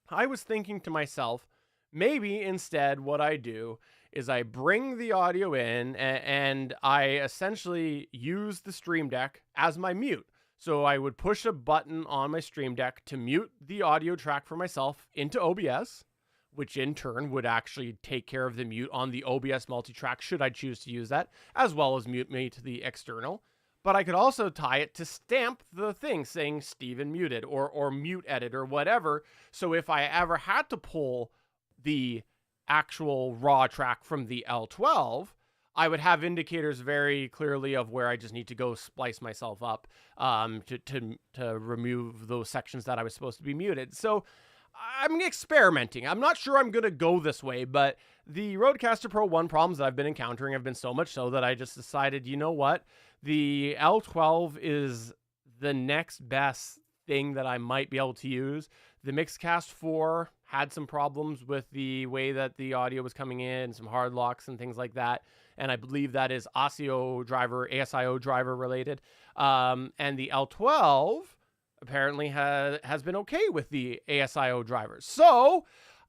I was thinking to myself, maybe instead what I do is I bring the audio in and I essentially use the Stream Deck as my mute. So I would push a button on my Stream Deck to mute the audio track for myself into OBS, which in turn would actually take care of the mute on the OBS multitrack should I choose to use that, as well as mute me to the external. But I could also tie it to stamp the thing saying Steven muted or mute edit or whatever. So if I ever had to pull the actual raw track from the L12, I would have indicators very clearly of where I just need to go splice myself up to remove those sections that I was supposed to be muted. So I'm experimenting. I'm not sure I'm going to go this way, but the Rodecaster Pro 1 problems that I've been encountering have been so much so that I just decided, you know what? The L12 is the next best thing that I might be able to use. The Mixcast 4 had some problems with the way that the audio was coming in, some hard locks and things like that. And I believe that is ASIO driver related. And the L12 apparently has been okay with the ASIO drivers. So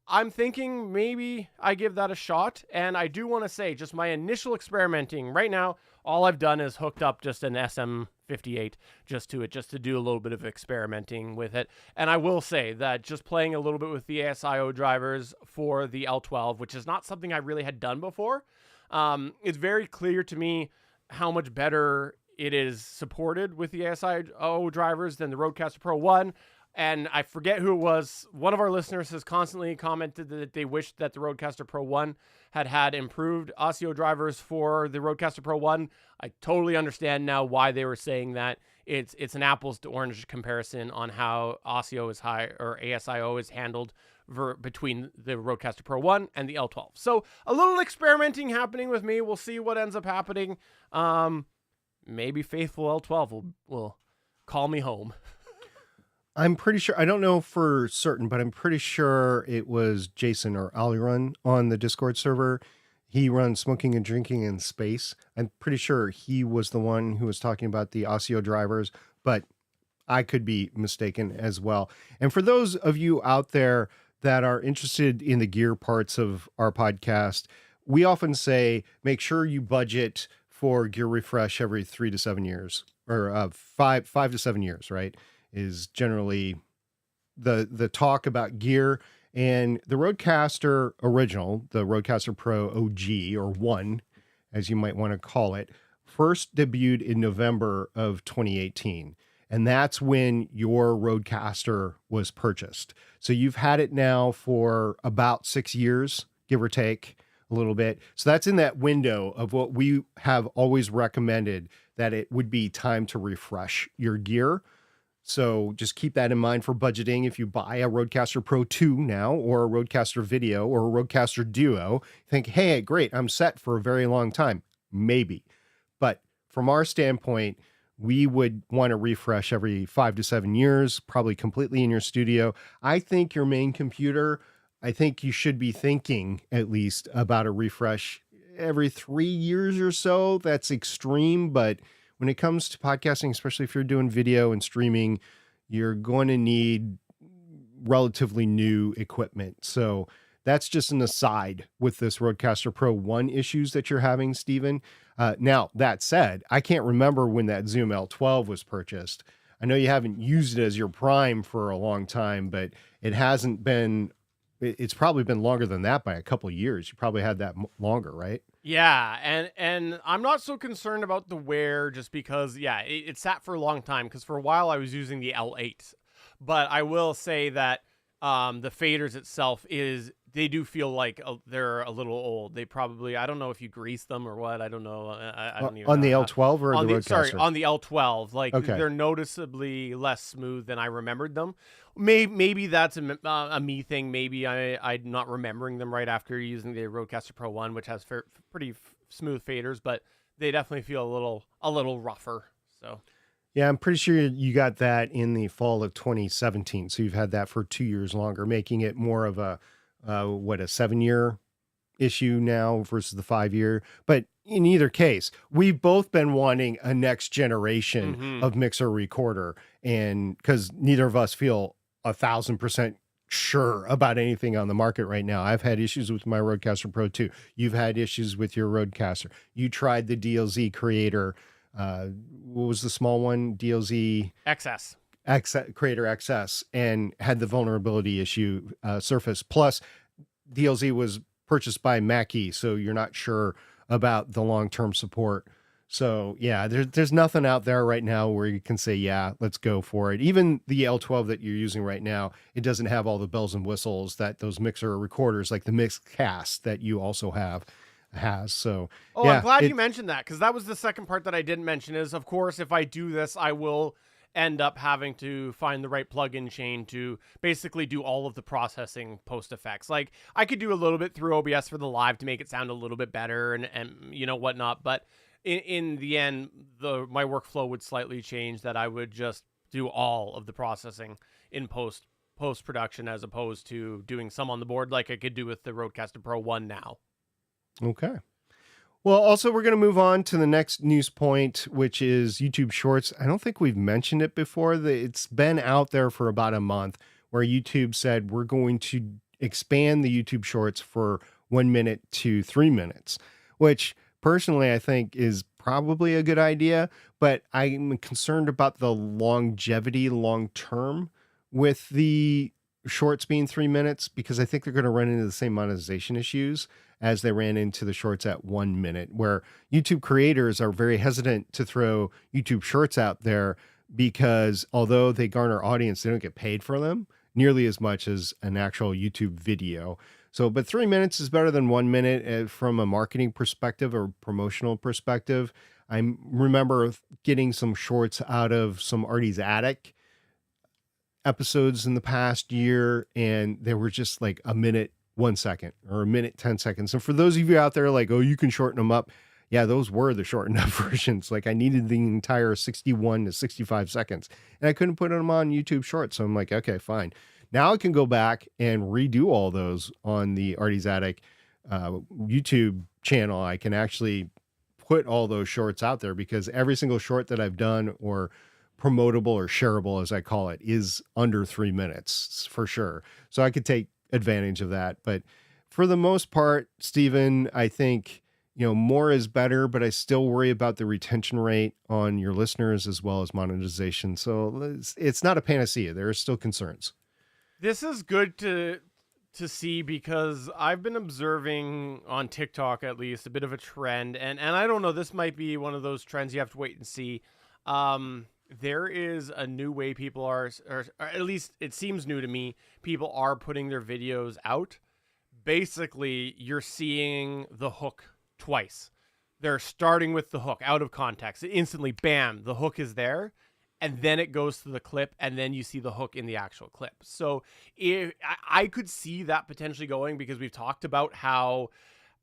I'm thinking maybe I give that a shot. And I do want to say, just my initial experimenting right now, all I've done is hooked up just an SM58 just to do a little bit of experimenting with it. And I will say that just playing a little bit with the ASIO drivers for the L12, which is not something I really had done before, it's very clear to me how much better it is supported with the ASIO drivers than the Rodecaster Pro 1. And I forget who it was. One of our listeners has constantly commented that they wished that the Rodecaster Pro 1 had improved ASIO drivers for the Rodecaster Pro 1. I totally understand now why they were saying that. It's an apples to orange comparison on how ASIO is ASIO is handled between the Rodecaster Pro 1 and the L12. So a little experimenting happening with me. We'll see what ends up happening. Maybe faithful L12 will call me home. I'm pretty sure, I don't know for certain, but I'm pretty sure it was Jason or Alirun on the Discord server. He runs Smoking and Drinking in Space. I'm pretty sure he was the one who was talking about the ASIO drivers, but I could be mistaken as well. And for those of you out there that are interested in the gear parts of our podcast, we often say, make sure you budget for gear refresh every 3 to 7 years, or 5 to 7 years, right? Is generally the talk about gear. And the Rodecaster original, the Rodecaster Pro OG, or 1, as you might want to call it, first debuted in November of 2018. And that's when your Rodecaster was purchased. So you've had it now for about 6 years, give or take a little bit. So that's in that window of what we have always recommended, that it would be time to refresh your gear. So just keep that in mind for budgeting. If you buy a Rodecaster Pro 2 now, or a Rodecaster Video, or a Rodecaster Duo, think, hey, great, I'm set for a very long time. Maybe. But from our standpoint, we would want to refresh every 5 to 7 years, probably completely in your studio. I think your main computer, I think you should be thinking at least about a refresh every 3 years or so. That's extreme, but when it comes to podcasting, especially if you're doing video and streaming, you're going to need relatively new equipment. So that's just an aside with this Rodecaster Pro 1 issues that you're having, Steven. Now, that said, I can't remember when that Zoom L12 was purchased. I know you haven't used it as your prime for a long time, but it hasn't been, it's probably been longer than that by a couple of years. You probably had that longer, right? Yeah, and I'm not so concerned about the wear just because, yeah, it sat for a long time, because for a while I was using the L8. But I will say that the faders itself is they do feel like they're a little old. They probably, I don't know if you grease them or what. I don't know. I don't even on the know. L12 or on the the, Rodecaster? sorry, on the L12. Like Okay. they're noticeably less smooth than I remembered them. Maybe that's a me thing. Maybe I'm not remembering them right after using the Rodecaster Pro 1, which has pretty smooth faders, but they definitely feel a little rougher. So Yeah, I'm pretty sure you got that in the fall of 2017. So you've had that for 2 years longer, making it more of a 7-year issue now versus the 5-year. But in either case, we've both been wanting a next generation of mixer recorder, and because neither of us feel 1,000% sure about anything on the market right now. I've had issues with my Rodecaster Pro 2. You've had issues with your Rodecaster. You tried the DLZ Creator. What was the small one? DLZ Creator XS, and had the vulnerability issue surface. Plus, DLZ was purchased by Mackie, so you're not sure about the long-term support. So yeah, there's nothing out there right now where you can say, yeah, let's go for it. Even the L12 that you're using right now, it doesn't have all the bells and whistles that those mixer recorders, like the Mixcast that you also have, has. So yeah, I'm glad you mentioned that, because that was the second part that I didn't mention is, of course, if I do this, I will end up having to find the right plugin chain to basically do all of the processing post effects. Like I could do a little bit through OBS for the live to make it sound a little bit better and you know whatnot, but in the end, my workflow would slightly change, that I would just do all of the processing in post production as opposed to doing some on the board like I could do with the Rodecaster Pro 1 now. Okay. Well, also, we're going to move on to the next news point, which is YouTube Shorts. I don't think we've mentioned it before. It's been out there for about a month, where YouTube said we're going to expand the YouTube Shorts for 1 minute to 3 minutes, which personally I think is probably a good idea, but I'm concerned about the longevity long term with the Shorts being 3 minutes, because I think they're going to run into the same monetization issues as they ran into the Shorts at 1 minute, where YouTube creators are very hesitant to throw YouTube Shorts out there because although they garner audience, they don't get paid for them nearly as much as an actual YouTube video. So, but 3 minutes is better than 1 minute from a marketing perspective or promotional perspective. I remember getting some Shorts out of some Artie's Attic episodes in the past year, and they were just like a minute 1 second or a minute 10 seconds. And for those of you out there like, oh, you can shorten them up, yeah, those were the shortened up versions. Like I needed the entire 61 to 65 seconds, and I couldn't put them on YouTube Shorts. So I'm like, okay, fine. Now I can go back and redo all those on the Artie's Attic YouTube channel. I can actually put all those shorts out there, because every single short that I've done, or promotable or shareable as I call it, is under 3 minutes for sure. So I could take advantage of that. But for the most part, Stephen, I think, more is better, but I still worry about the retention rate on your listeners as well as monetization. So it's not a panacea. There are still concerns. This is good to see, because I've been observing on TikTok, at least, a bit of a trend, and I don't know, this might be one of those trends you have to wait and see. There is a new way people are, or at least it seems new to me, people are putting their videos out. Basically, you're seeing the hook twice. They're starting with the hook out of context. Instantly, bam, the hook is there. And then it goes to the clip, and then you see the hook in the actual clip. So if I could see that potentially going, because we've talked about how,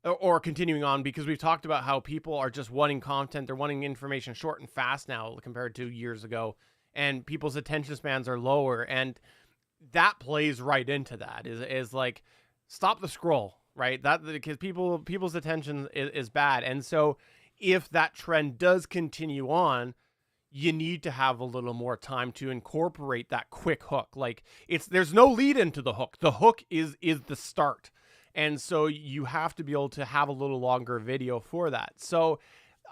or continuing on, because we've talked about how people are just wanting content. They're wanting information short and fast now compared to years ago, and people's attention spans are lower. And that plays right into that, is like, stop the scroll, right? That, because people's attention is bad. And so if that trend does continue on, you need to have a little more time to incorporate that quick hook. Like there's no lead into the hook. The hook is the start. And so you have to be able to have a little longer video for that. So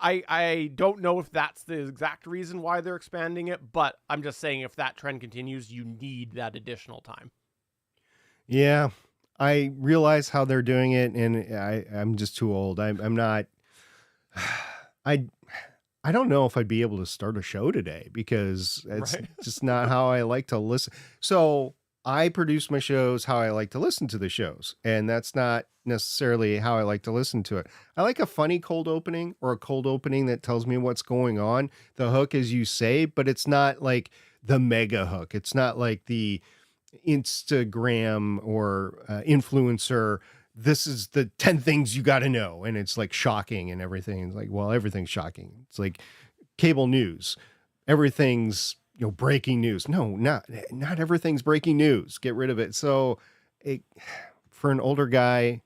I don't know if that's the exact reason why they're expanding it, but I'm just saying if that trend continues, you need that additional time. Yeah, I realize how they're doing it, and I'm just too old. I'm not, I don't know if I'd be able to start a show today, because it's just not how I like to listen. So I produce my shows how I like to listen to the shows, and that's not necessarily how I like to listen to it. I like a funny cold opening or a cold opening that tells me what's going on. The hook, as you say, but it's not like the mega hook. It's not like the Instagram or influencer. This is the 10 things you got to know. And it's like shocking and everything. It's like, well, everything's shocking. It's like cable news. Everything's, breaking news. No, not everything's breaking news. Get rid of it. So for an older guy,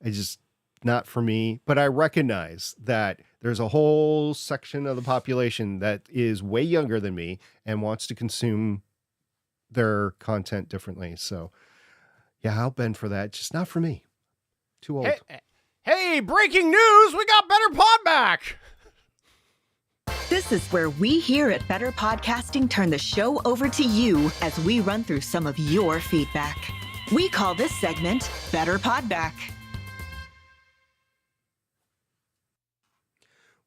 I just, not for me, but I recognize that there's a whole section of the population that is way younger than me and wants to consume their content differently. So yeah, I'll bend for that. Just not for me. Too old. Hey, breaking news. We got Better Pod back. This is where we here at Better Podcasting turn the show over to you as we run through some of your feedback. We call this segment Better Pod Back.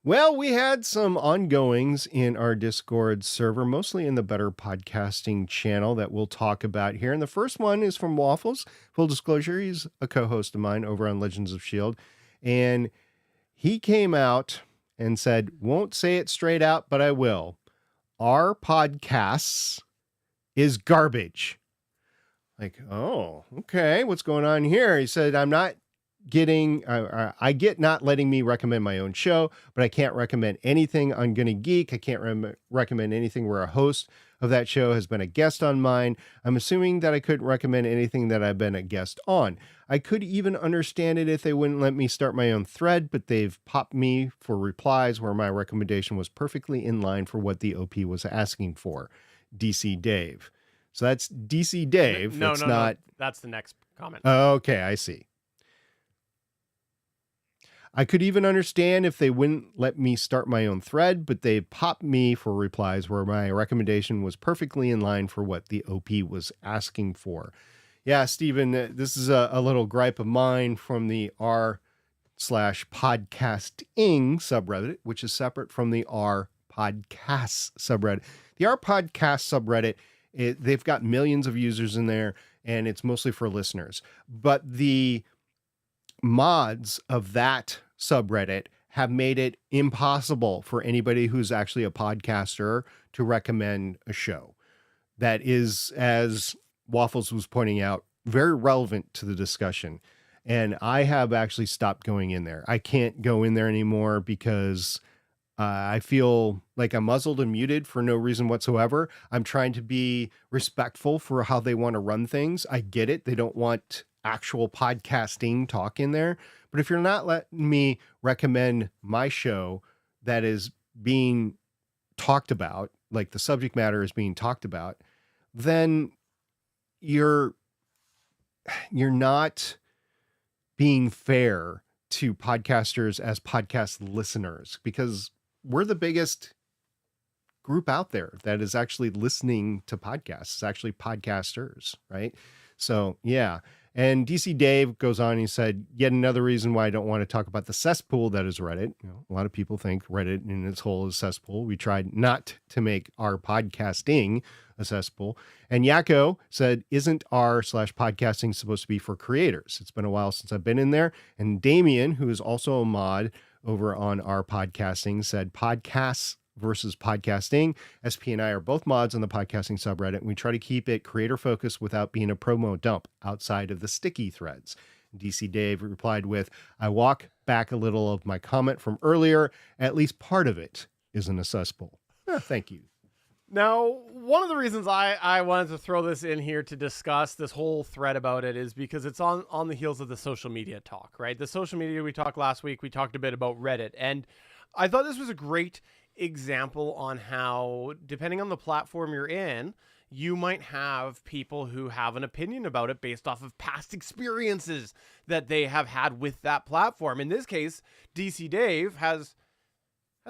Well, we had some ongoings in our Discord server, mostly in the Better Podcasting channel that we'll talk about here. And the first one is from Waffles. Full disclosure, he's a co-host of mine over on Legends of S.H.I.E.L.D. And he came out and said, won't say it straight out, but I will. Our podcasts is garbage. Like, oh, okay. What's going on here? He said, I'm not getting, I get not letting me recommend my own show, but I can't recommend anything on Gonna Geek. I can't recommend anything where a host of that show has been a guest on mine. I'm assuming that I couldn't recommend anything that I've been a guest on. I could even understand it if they wouldn't let me start my own thread, but they've popped me for replies where my recommendation was perfectly in line for what the OP was asking for. DC Dave. So that's DC Dave. No, that's the next comment. Okay, I see. I could even understand if they wouldn't let me start my own thread, but they popped me for replies where my recommendation was perfectly in line for what the OP was asking for. Yeah, Stephen, this is a little gripe of mine from the r/podcasting subreddit, which is separate from the r podcasts subreddit. The r podcast subreddit, they've got millions of users in there, and it's mostly for listeners. But the mods of that subreddit have made it impossible for anybody who's actually a podcaster to recommend a show that is, as Waffles was pointing out, very relevant to the discussion. And I have actually stopped going in there. I can't go in there anymore because I feel like I'm muzzled and muted for no reason whatsoever. I'm trying to be respectful for how they want to run things. I get it. They don't want actual podcasting talk in there. But if you're not letting me recommend my show that is being talked about, like the subject matter is being talked about, then you're not being fair to podcasters as podcast listeners, because we're the biggest group out there that is actually listening to podcasts. It's actually podcasters, right? So yeah. And DC Dave goes on and he said, yet another reason why I don't want to talk about the cesspool that is Reddit. A lot of people think Reddit in its whole is cesspool. We tried not to make our podcasting a cesspool. And Yakko said, isn't r/podcasting supposed to be for creators? It's been a while since I've been in there. And Damien, who is also a mod over on our podcasting, said podcasts versus podcasting. SP and I are both mods on the podcasting subreddit, and we try to keep it creator focused without being a promo dump outside of the sticky threads. DC Dave replied with, I walk back a little of my comment from earlier. At least part of it isn't a cesspool. Thank you. Now, one of the reasons I wanted to throw this in here to discuss this whole thread about it is because it's on the heels of the social media talk, right? The social media we talked last week, we talked a bit about Reddit, and I thought this was a great example on how, depending on the platform you're in, you might have people who have an opinion about it based off of past experiences that they have had with that platform. In this case, DC Dave has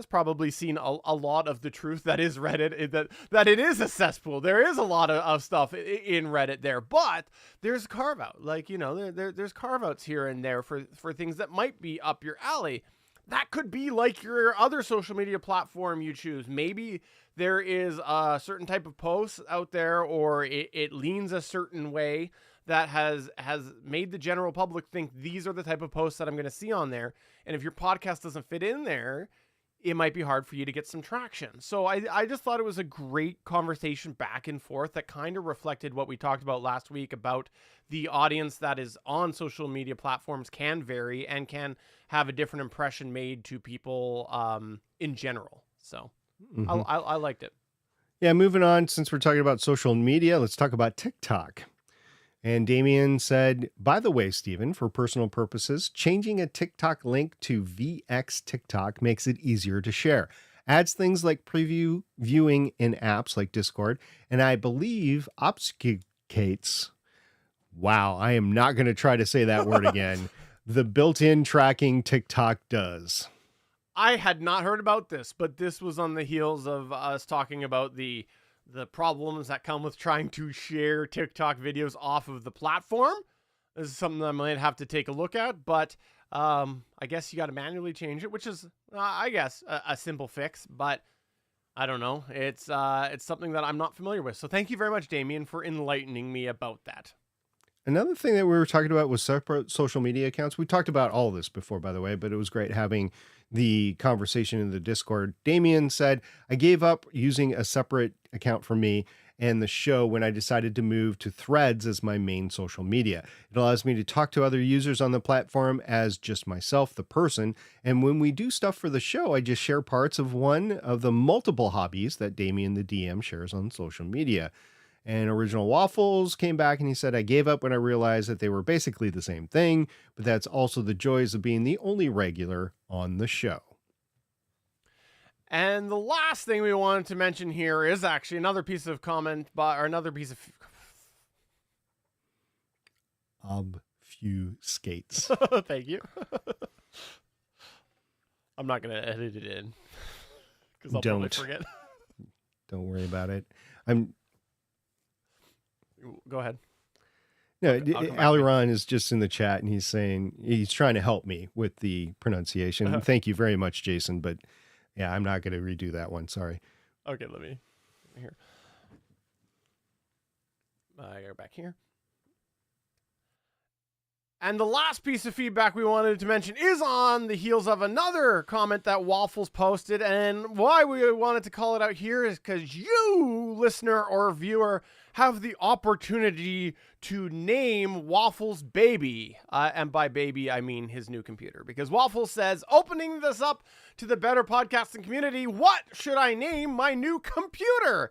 probably seen a lot of the truth that is Reddit, that it is a cesspool. There is a lot of stuff in Reddit there, but there's carve out. Like, there's carve outs here and there for things that might be up your alley. that could be like your other social media platform you choose. Maybe there is a certain type of post out there, or it leans a certain way that has made the general public think these are the type of posts that I'm going to see on there. And if your podcast doesn't fit in there, it might be hard for you to get some traction. So I just thought it was a great conversation back and forth that kind of reflected what we talked about last week about the audience that is on social media platforms can vary and can have a different impression made to people in general. So I liked it. Yeah, moving on, since we're talking about social media, let's talk about TikTok. And Damien said, by the way, Stephen, for personal purposes, changing a TikTok link to VX TikTok makes it easier to share. Adds things like preview viewing in apps like Discord, and I believe obfuscates, wow, I am not going to try to say that word again, the built-in tracking TikTok does. I had not heard about this, but this was on the heels of us talking about the problems that come with trying to share TikTok videos off of the platform. This is something that I might have to take a look at, but I guess you got to manually change it, which is, I guess, a simple fix, but I don't know. It's something that I'm not familiar with. So thank you very much, Damien, for enlightening me about that. Another thing that we were talking about was separate social media accounts. We talked about all this before, by the way, but it was great having the conversation in the Discord. Damien said, I gave up using a separate account for me and the show when I decided to move to Threads as my main social media. It allows me to talk to other users on the platform as just myself, the person. And when we do stuff for the show, I just share parts of one of the multiple hobbies that Damien the DM shares on social media. And Original Waffles came back and he said, I gave up when I realized that they were basically the same thing, but that's also the joys of being the only regular on the show. And the last thing we wanted to mention here is actually another piece of comment or another piece of obfuscates. Thank you. I'm not going to edit it in because I'll probably forget. Don't worry about it. Go ahead. No, Aliron is just in the chat and he's saying he's trying to help me with the pronunciation. Thank you very much, Jason. But yeah, I'm not going to redo that one. Sorry. Okay, let me here. I go back here. And the last piece of feedback we wanted to mention is on the heels of another comment that Waffles posted. And why we wanted to call it out here is because you, listener or viewer, have the opportunity to name Waffles' baby. And by baby, I mean his new computer. Because Waffles says, opening this up to the Better Podcasting community, what should I name my new computer?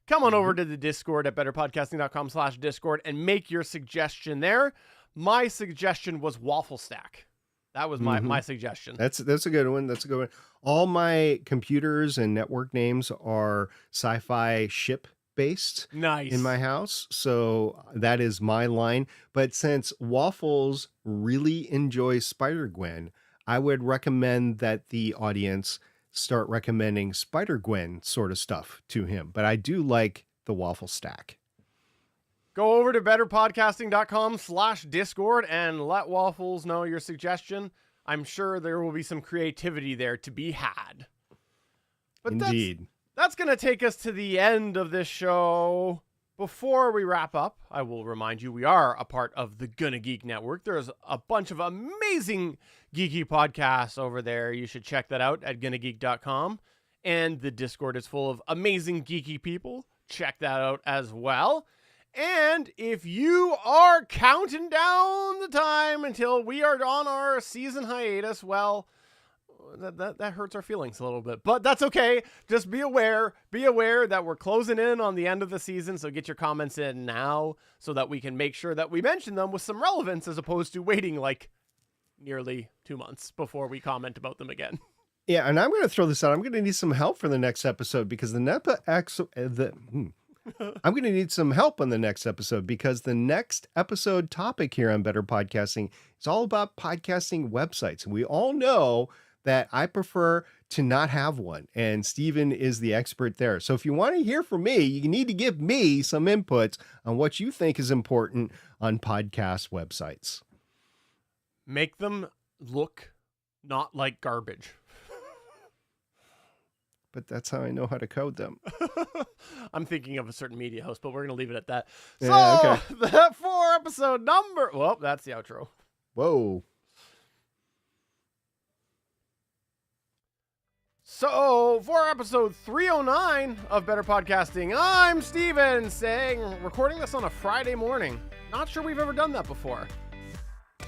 Come on over to the Discord at betterpodcasting.com/Discord and make your suggestion there. My suggestion was Waffle Stack. That was my suggestion. That's a good one. That's a good one. All my computers and network names are sci-fi ship based. Nice. In my house. So that is my line. But since Waffles really enjoys Spider-Gwen, I would recommend that the audience start recommending Spider-Gwen sort of stuff to him. But I do like the Waffle Stack. Go over to betterpodcasting.com/Discord and let Waffles know your suggestion. I'm sure there will be some creativity there to be had. But indeed. That's going to take us to the end of this show. Before we wrap up, I will remind you we are a part of the Gonna Geek Network. There's a bunch of amazing geeky podcasts over there. You should check that out at gonnageek.com. And the Discord is full of amazing geeky people. Check that out as well. And if you are counting down the time until we are on our season hiatus, well, that hurts our feelings a little bit, but that's okay. Just be aware that we're closing in on the end of the season. So get your comments in now so that we can make sure that we mention them with some relevance as opposed to waiting like nearly 2 months before we comment about them again. Yeah. And I'm going to throw this out. I'm going to need some help for the next episode because I'm going to need some help on the next episode because the next episode topic here on Better Podcasting is all about podcasting websites. And we all know that I prefer to not have one. And Stephen is the expert there. So if you want to hear from me, you need to give me some inputs on what you think is important on podcast websites. Make them look not like garbage. But that's how I know how to code them. I'm thinking of a certain media host, but we're going to leave it at that. So, Yeah, okay. that 4 episode number. Well, that's the outro. Whoa. So, for episode 309 of Better Podcasting, I'm Steven saying, recording this on a Friday morning. Not sure we've ever done that before.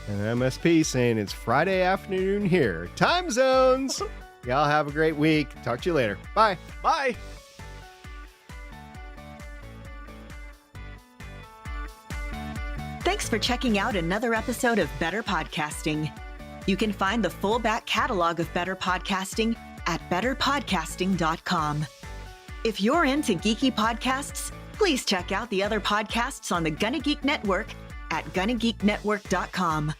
And MSP saying it's Friday afternoon here. Time zones. Y'all have a great week. Talk to you later. Bye. Bye. Thanks for checking out another episode of Better Podcasting. You can find the full back catalog of Better Podcasting at betterpodcasting.com. If you're into geeky podcasts, please check out the other podcasts on the Gonna Geek Network at gonnageeknetwork.com.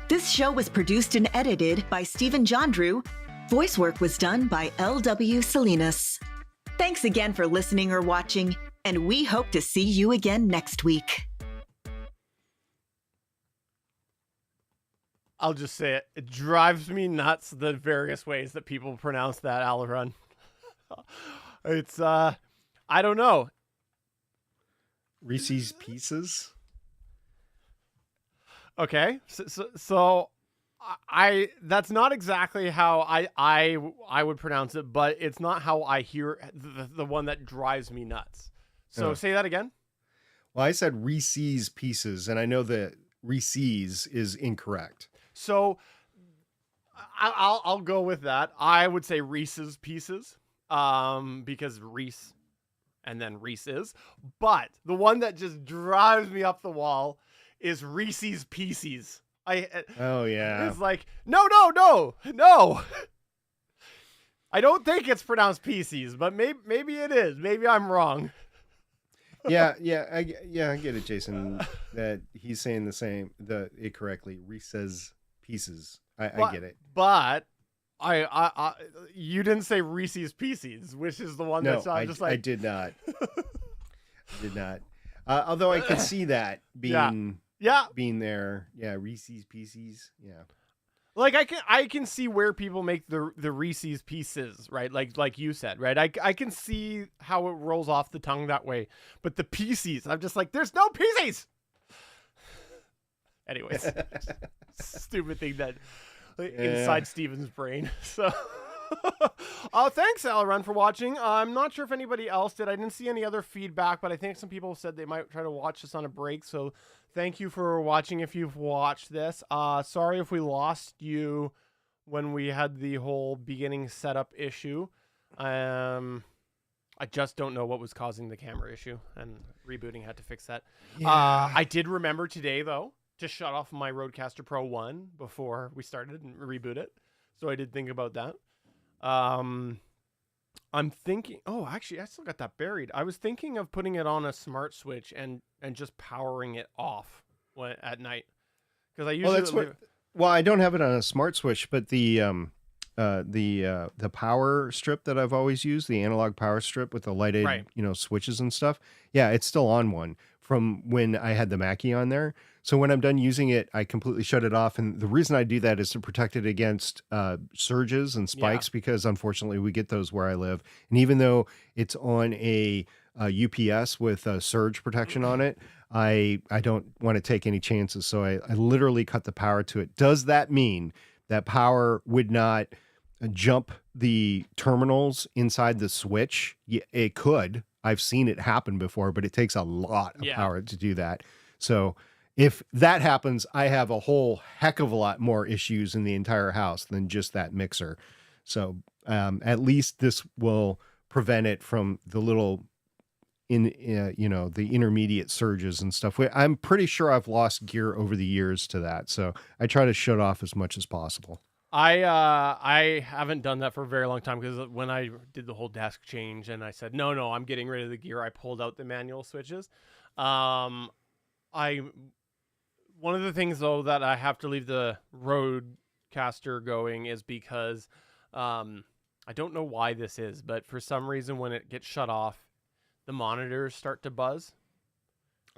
This show was produced and edited by Stephen Jondrew. Voice work was done by L.W. Salinas. Thanks again for listening or watching, and we hope to see you again next week. I'll just say it. It drives me nuts the various ways that people pronounce that Alaron. It's, I don't know. Reese's Pieces. Okay. So I that's not exactly how I would pronounce it, but it's not how I hear the one that drives me nuts. So say that again. Well, I said Reese's Pieces, and I know that Reese's is incorrect. So I'll go with that. I would say Reese's Pieces, because Reese and then Reese's. But the one that just drives me up the wall is Reese's Pieces. Oh yeah. It's like no. I don't think it's pronounced Pieces, but maybe it is. Maybe I'm wrong. I get it, Jason. That he's saying it correctly. Reese's Pieces. I get it. But I you didn't say Reese's Pieces, which is the one that's just like I did not. I did not. Although I could see that being being there. Yeah, Reese's Pieces. Yeah. Like I can see where people make the Reese's Pieces, right? Like you said, right? I can see how it rolls off the tongue that way. But the Pieces, I'm just like, there's no Pieces. Anyways, stupid thing that inside Steven's brain. So, thanks, Alaron, for watching. I'm not sure if anybody else did. I didn't see any other feedback, but I think some people said they might try to watch this on a break. So, thank you for watching if you've watched this. Sorry if we lost you when we had the whole beginning setup issue. I just don't know what was causing the camera issue, and rebooting had to fix that. Yeah. I did remember today, though, to shut off my Rodecaster Pro 1 before we started and reboot it. So I did think about that. I'm thinking, actually, I still got that buried. I was thinking of putting it on a smart switch and just powering it off at night. Because I usually... Well, I don't have it on a smart switch, but the power strip that I've always used, the analog power strip with the lighted, switches and stuff. Yeah, it's still on one from when I had the Mackie on there. So when I'm done using it, I completely shut it off. And the reason I do that is to protect it against surges and spikes, because unfortunately we get those where I live. And even though it's on a UPS with a surge protection on it, I don't want to take any chances. So I literally cut the power to it. Does that mean that power would not jump the terminals inside the switch? Yeah, it could. I've seen it happen before, but it takes a lot of power to do that. So if that happens, I have a whole heck of a lot more issues in the entire house than just that mixer. So at least this will prevent it from the little the intermediate surges and stuff. I'm pretty sure I've lost gear over the years to that. So I try to shut off as much as possible. I haven't done that for a very long time, because when I did the whole desk change and I said, no, I'm getting rid of the gear, I pulled out the manual switches. One of the things, though, that I have to leave the Rodecaster going is because I don't know why this is, but for some reason when it gets shut off, the monitors start to buzz.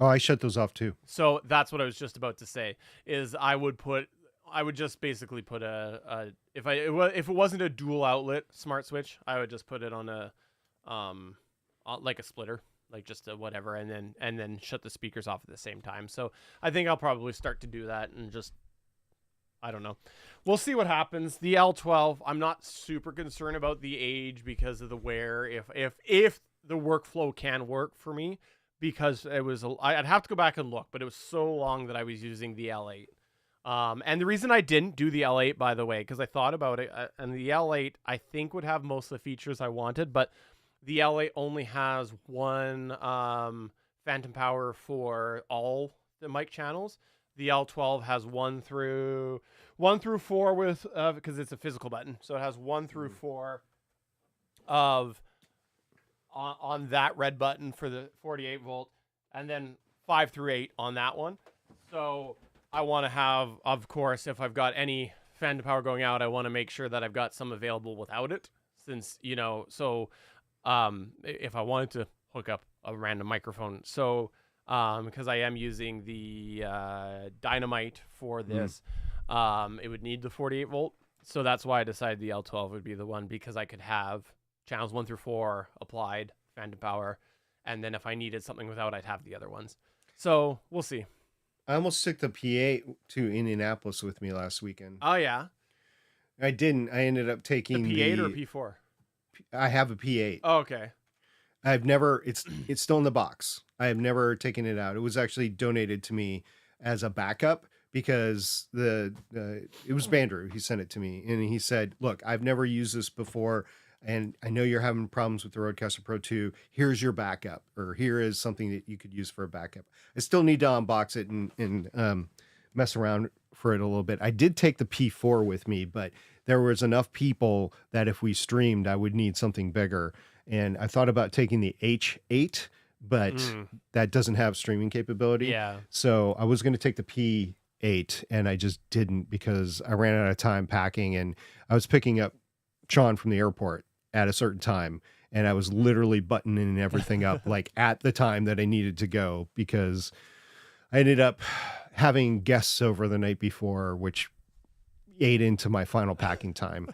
Oh, I shut those off too. So that's what I was just about to say, is I would put I would just basically put if it wasn't a dual outlet smart switch, I would just put it on a like a splitter, like just a whatever, and then shut the speakers off at the same time. So I think I'll probably start to do that, and just, I don't know. We'll see what happens. The L12, I'm not super concerned about the age because of the wear. If the workflow can work for me, because I'd have to go back and look, but it was so long that I was using the L8. And the reason I didn't do the L8, by the way, because I thought about it, and the L8 I think would have most of the features I wanted, but the L8 only has one phantom power for all the mic channels. The L12 has 1 through 4 with because it's a physical button, so it has 1 through 4 of on that red button for the 48 volt, and then 5 through 8 on that one. So I want to have, of course, if I've got any phantom power going out, I want to make sure that I've got some available without it, since, you know, so if I wanted to hook up a random microphone. So because I am using the Dynamite for this, it would need the 48 volt. So that's why I decided the L12 would be the one, because I could have channels 1 through 4 applied, phantom power, and then if I needed something without, I'd have the other ones. So we'll see. I almost took the P8 to Indianapolis with me last weekend. Oh, yeah? I didn't. I ended up taking the P8 or P4? I have a P8. Oh, okay. I've never, it's still in the box. I have never taken it out. It was actually donated to me as a backup because it was Bandrew. He sent it to me and he said, look, I've never used this before, and I know you're having problems with the Rodecaster Pro 2. Here's your backup, or here is something that you could use for a backup. I still need to unbox it and mess around for it a little bit. I did take the P4 with me, but there was enough people that if we streamed, I would need something bigger. And I thought about taking the H8, but that doesn't have streaming capability. Yeah. So I was going to take the P8, and I just didn't because I ran out of time packing, and I was picking up Sean from the airport at a certain time, and I was literally buttoning everything up like at the time that I needed to go, because I ended up having guests over the night before, which ate into my final packing time.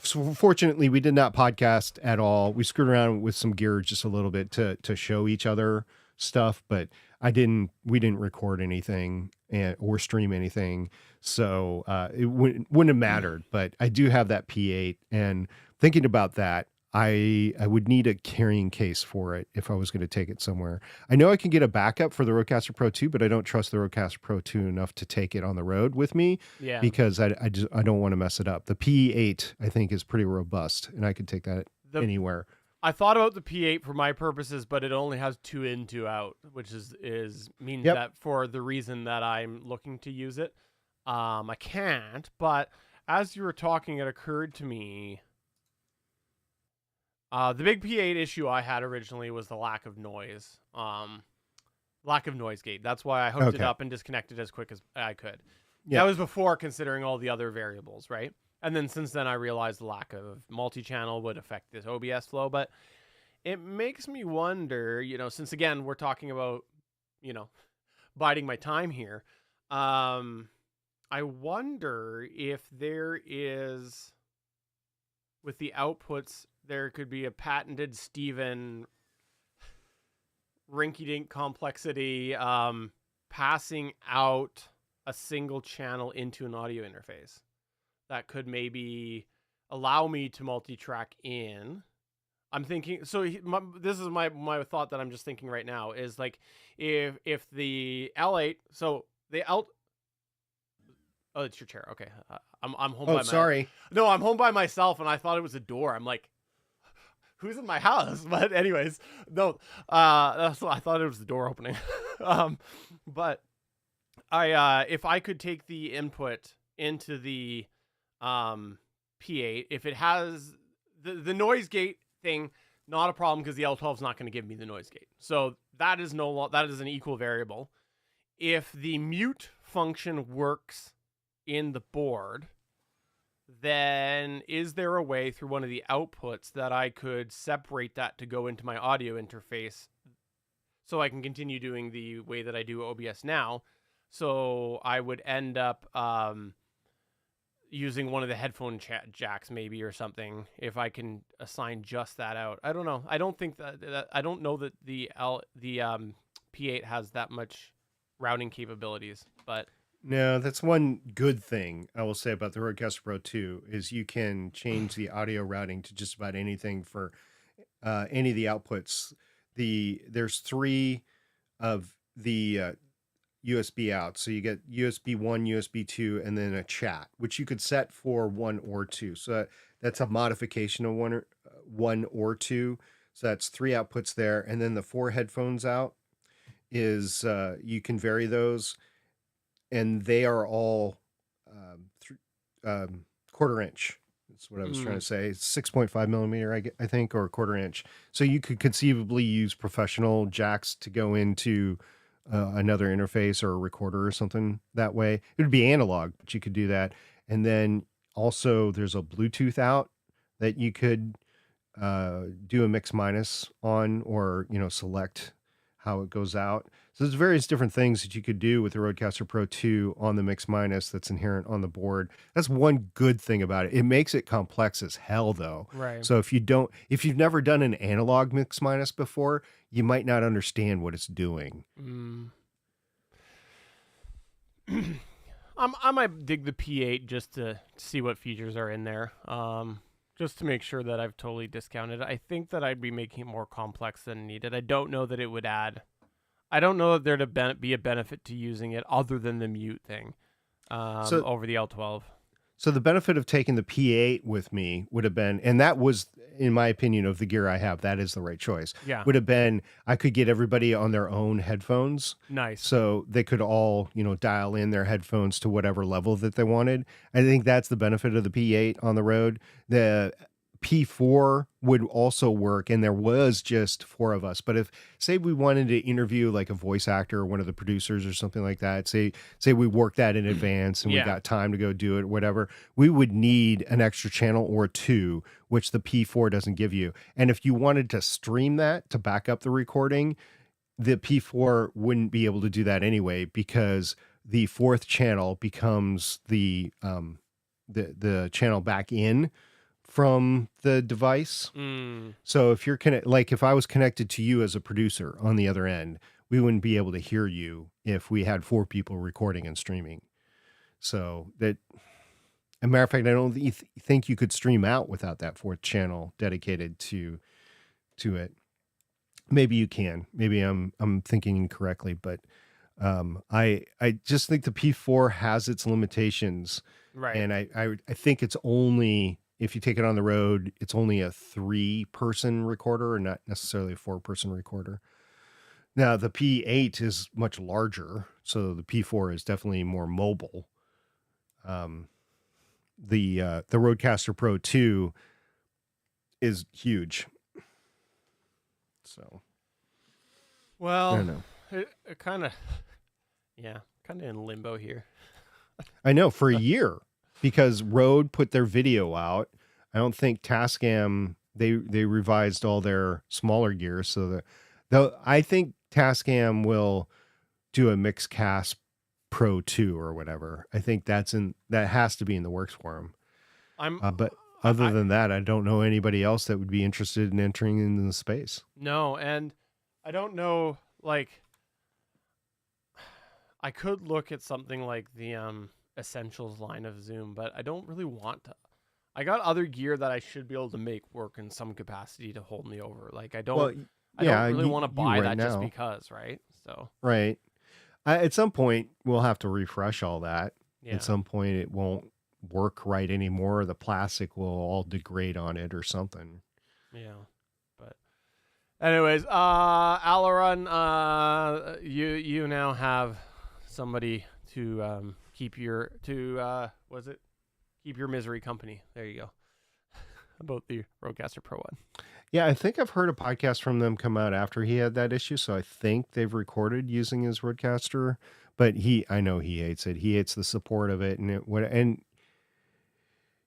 So fortunately, we did not podcast at all. We screwed around with some gear just a little bit to show each other stuff, but we didn't record anything or stream anything. So it wouldn't have mattered, but I do have that P8, and thinking about that, I would need a carrying case for it if I was going to take it somewhere. I know I can get a backup for the Rodecaster Pro 2, but I don't trust the Rodecaster Pro 2 enough to take it on the road with me. Yeah. Because I don't want to mess it up. The P8 I think is pretty robust, and I could take that anywhere. I thought about the P8 for my purposes, but it only has 2 in, 2 out, which means Yep. that for the reason that I'm looking to use it, I can't. But as you were talking, it occurred to me, the big P8 issue I had originally was the lack of noise, lack of noise gate. That's why I hooked it up and disconnected as quick as I could. Yeah. That was before considering all the other variables, right? And then since then, I realized the lack of multi-channel would affect this OBS flow. But it makes me wonder, since again, we're talking about, biding my time here. I wonder if there is, with the outputs, there could be a patented Steven rinky-dink complexity passing out a single channel into an audio interface that could maybe allow me to multi-track in. I'm thinking, so this is my thought that I'm just thinking right now is like, if the L8, so the oh, it's your chair. Okay. I'm home by sorry. No, I'm home by myself, and I thought it was a door. I'm like, who's in my house? But anyways, no, I thought it was the door opening. But if I could take the input into the P8, if it has the noise gate thing, not a problem, because the L12 is not going to give me the noise gate. So that is an equal variable. If the mute function works in the board, then is there a way through one of the outputs that I could separate that to go into my audio interface so I can continue doing the way that I do OBS now? So I would end up using one of the headphone jacks maybe or something if I can assign just that out. I don't know. I don't think that I don't know that the P8 has that much routing capabilities, but No, that's one good thing I will say about the Rodecaster Pro 2 is you can change the audio routing to just about anything for any of the outputs. There's 3 of the USB out. So you get USB 1, USB 2, and then a chat, which you could set for 1 or 2. So that's a modification of 1 or 2. So that's 3 outputs there. And then the 4 headphones out is you can vary those. And they are all quarter inch. That's what I was trying to say. 6.5 millimeter, I think, or a quarter inch. So you could conceivably use professional jacks to go into another interface or a recorder or something that way. It would be analog, but you could do that. And then also there's a Bluetooth out that you could do a mix minus on, or, select how it goes out. So there's various different things that you could do with the Rodecaster Pro 2 on the mix minus that's inherent on the board. That's one good thing about it. It makes it complex as hell though. right. So if you've never done an analog mix minus before, you might not understand what it's doing. I might dig the P8 just to see what features are in there. Just to make sure that I've totally discounted it. I think that I'd be making it more complex than needed. I don't know that it would add. I don't know that there'd be a benefit to using it other than the mute thing over the L12. So the benefit of taking the P8 with me would have been, and that was, in my opinion, of the gear I have, that is the right choice. Yeah. Would have been, I could get everybody on their own headphones. Nice. So they could all, dial in their headphones to whatever level that they wanted. I think that's the benefit of the P8 on the road. The P4 would also work, and there was just 4 of us. But if, say, we wanted to interview like a voice actor or one of the producers or something like that, say we worked that in advance and we got time to go do it, whatever, we would need an extra channel or 2, which the P4 doesn't give you. And if you wanted to stream that to back up the recording, the P4 wouldn't be able to do that anyway, because the 4th channel becomes the channel back in from the device. So if you're if I was connected to you as a producer on the other end, we wouldn't be able to hear you if we had 4 people recording and streaming. So that, as a matter of fact, I don't think you could stream out without that 4th channel dedicated to it. Maybe you can. Maybe I'm thinking incorrectly, but I just think the P4 has its limitations, Right. and I think it's only, if you take it on the road, it's only a 3-person recorder and not necessarily a 4-person recorder. Now the P8 is much larger, so the P4 is definitely more mobile. The Rodecaster Pro 2 is huge. So, Well, I don't know. it kind of, kind of in limbo here. I know, for a year, because Rode put their video out. I don't think Tascam, they revised all their smaller gear, so though I think Tascam will do a Mixcast Pro 2 or whatever. I think that has to be in the works for them. But other than that, I don't know anybody else that would be interested in entering into the space. No, and I don't know, I could look at something like the Essentials line of Zoom, but I don't really want to. I got other gear that I should be able to make work in some capacity to hold me over. I don't really want to buy that just because, right? So right. At some point, we'll have to refresh all that. yeah. At some point, it won't work right anymore. The plastic will all degrade on it or something. Yeah. But anyways, Alaron, you now have somebody to keep your misery company. There you go. About the Rodecaster Pro 1. Yeah, I think I've heard a podcast from them come out after he had that issue, so I think they've recorded using his Rodecaster, but I know he hates it. He hates the support of it, and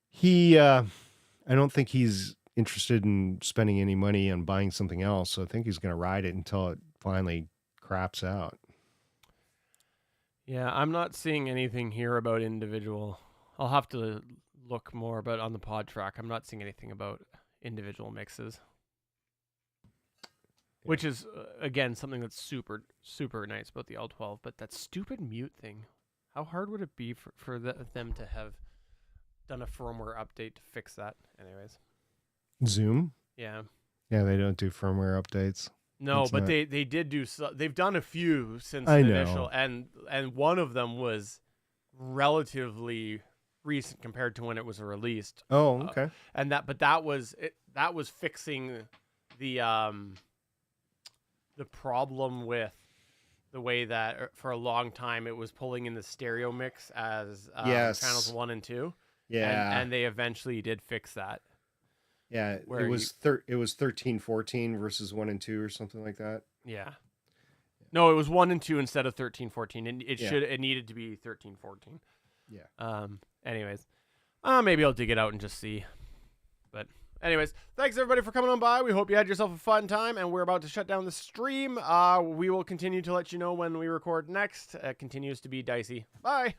he I don't think he's interested in spending any money on buying something else, so I think he's going to ride it until it finally craps out. Yeah, I'm not seeing anything here about individual. I'll have to look more, but on the pod track, I'm not seeing anything about individual mixes. Which is, again, something that's super, super nice about the L12. But that stupid mute thing, how hard would it be for them to have done a firmware update to fix that? Anyways. Zoom? Yeah. Yeah, they don't do firmware updates. No, It's but not- they did do. They've done a few since I the know. initial, and one of them was relatively recent compared to when it was released. Oh, okay. And that was fixing the problem with the way that for a long time it was pulling in the stereo mix as Yes. channels 1 and 2. Yeah. and they eventually did fix that. Yeah, where it was 13-14 versus 1 and 2 or something like that. Yeah. No, it was 1 and 2 instead of 13-14, and Yeah. it needed to be 13-14. Yeah. Anyways, maybe I'll dig it out and just see. But anyways, thanks everybody for coming on by. We hope you had yourself a fun time, and we're about to shut down the stream. We will continue to let you know when we record next. It continues to be dicey. Bye.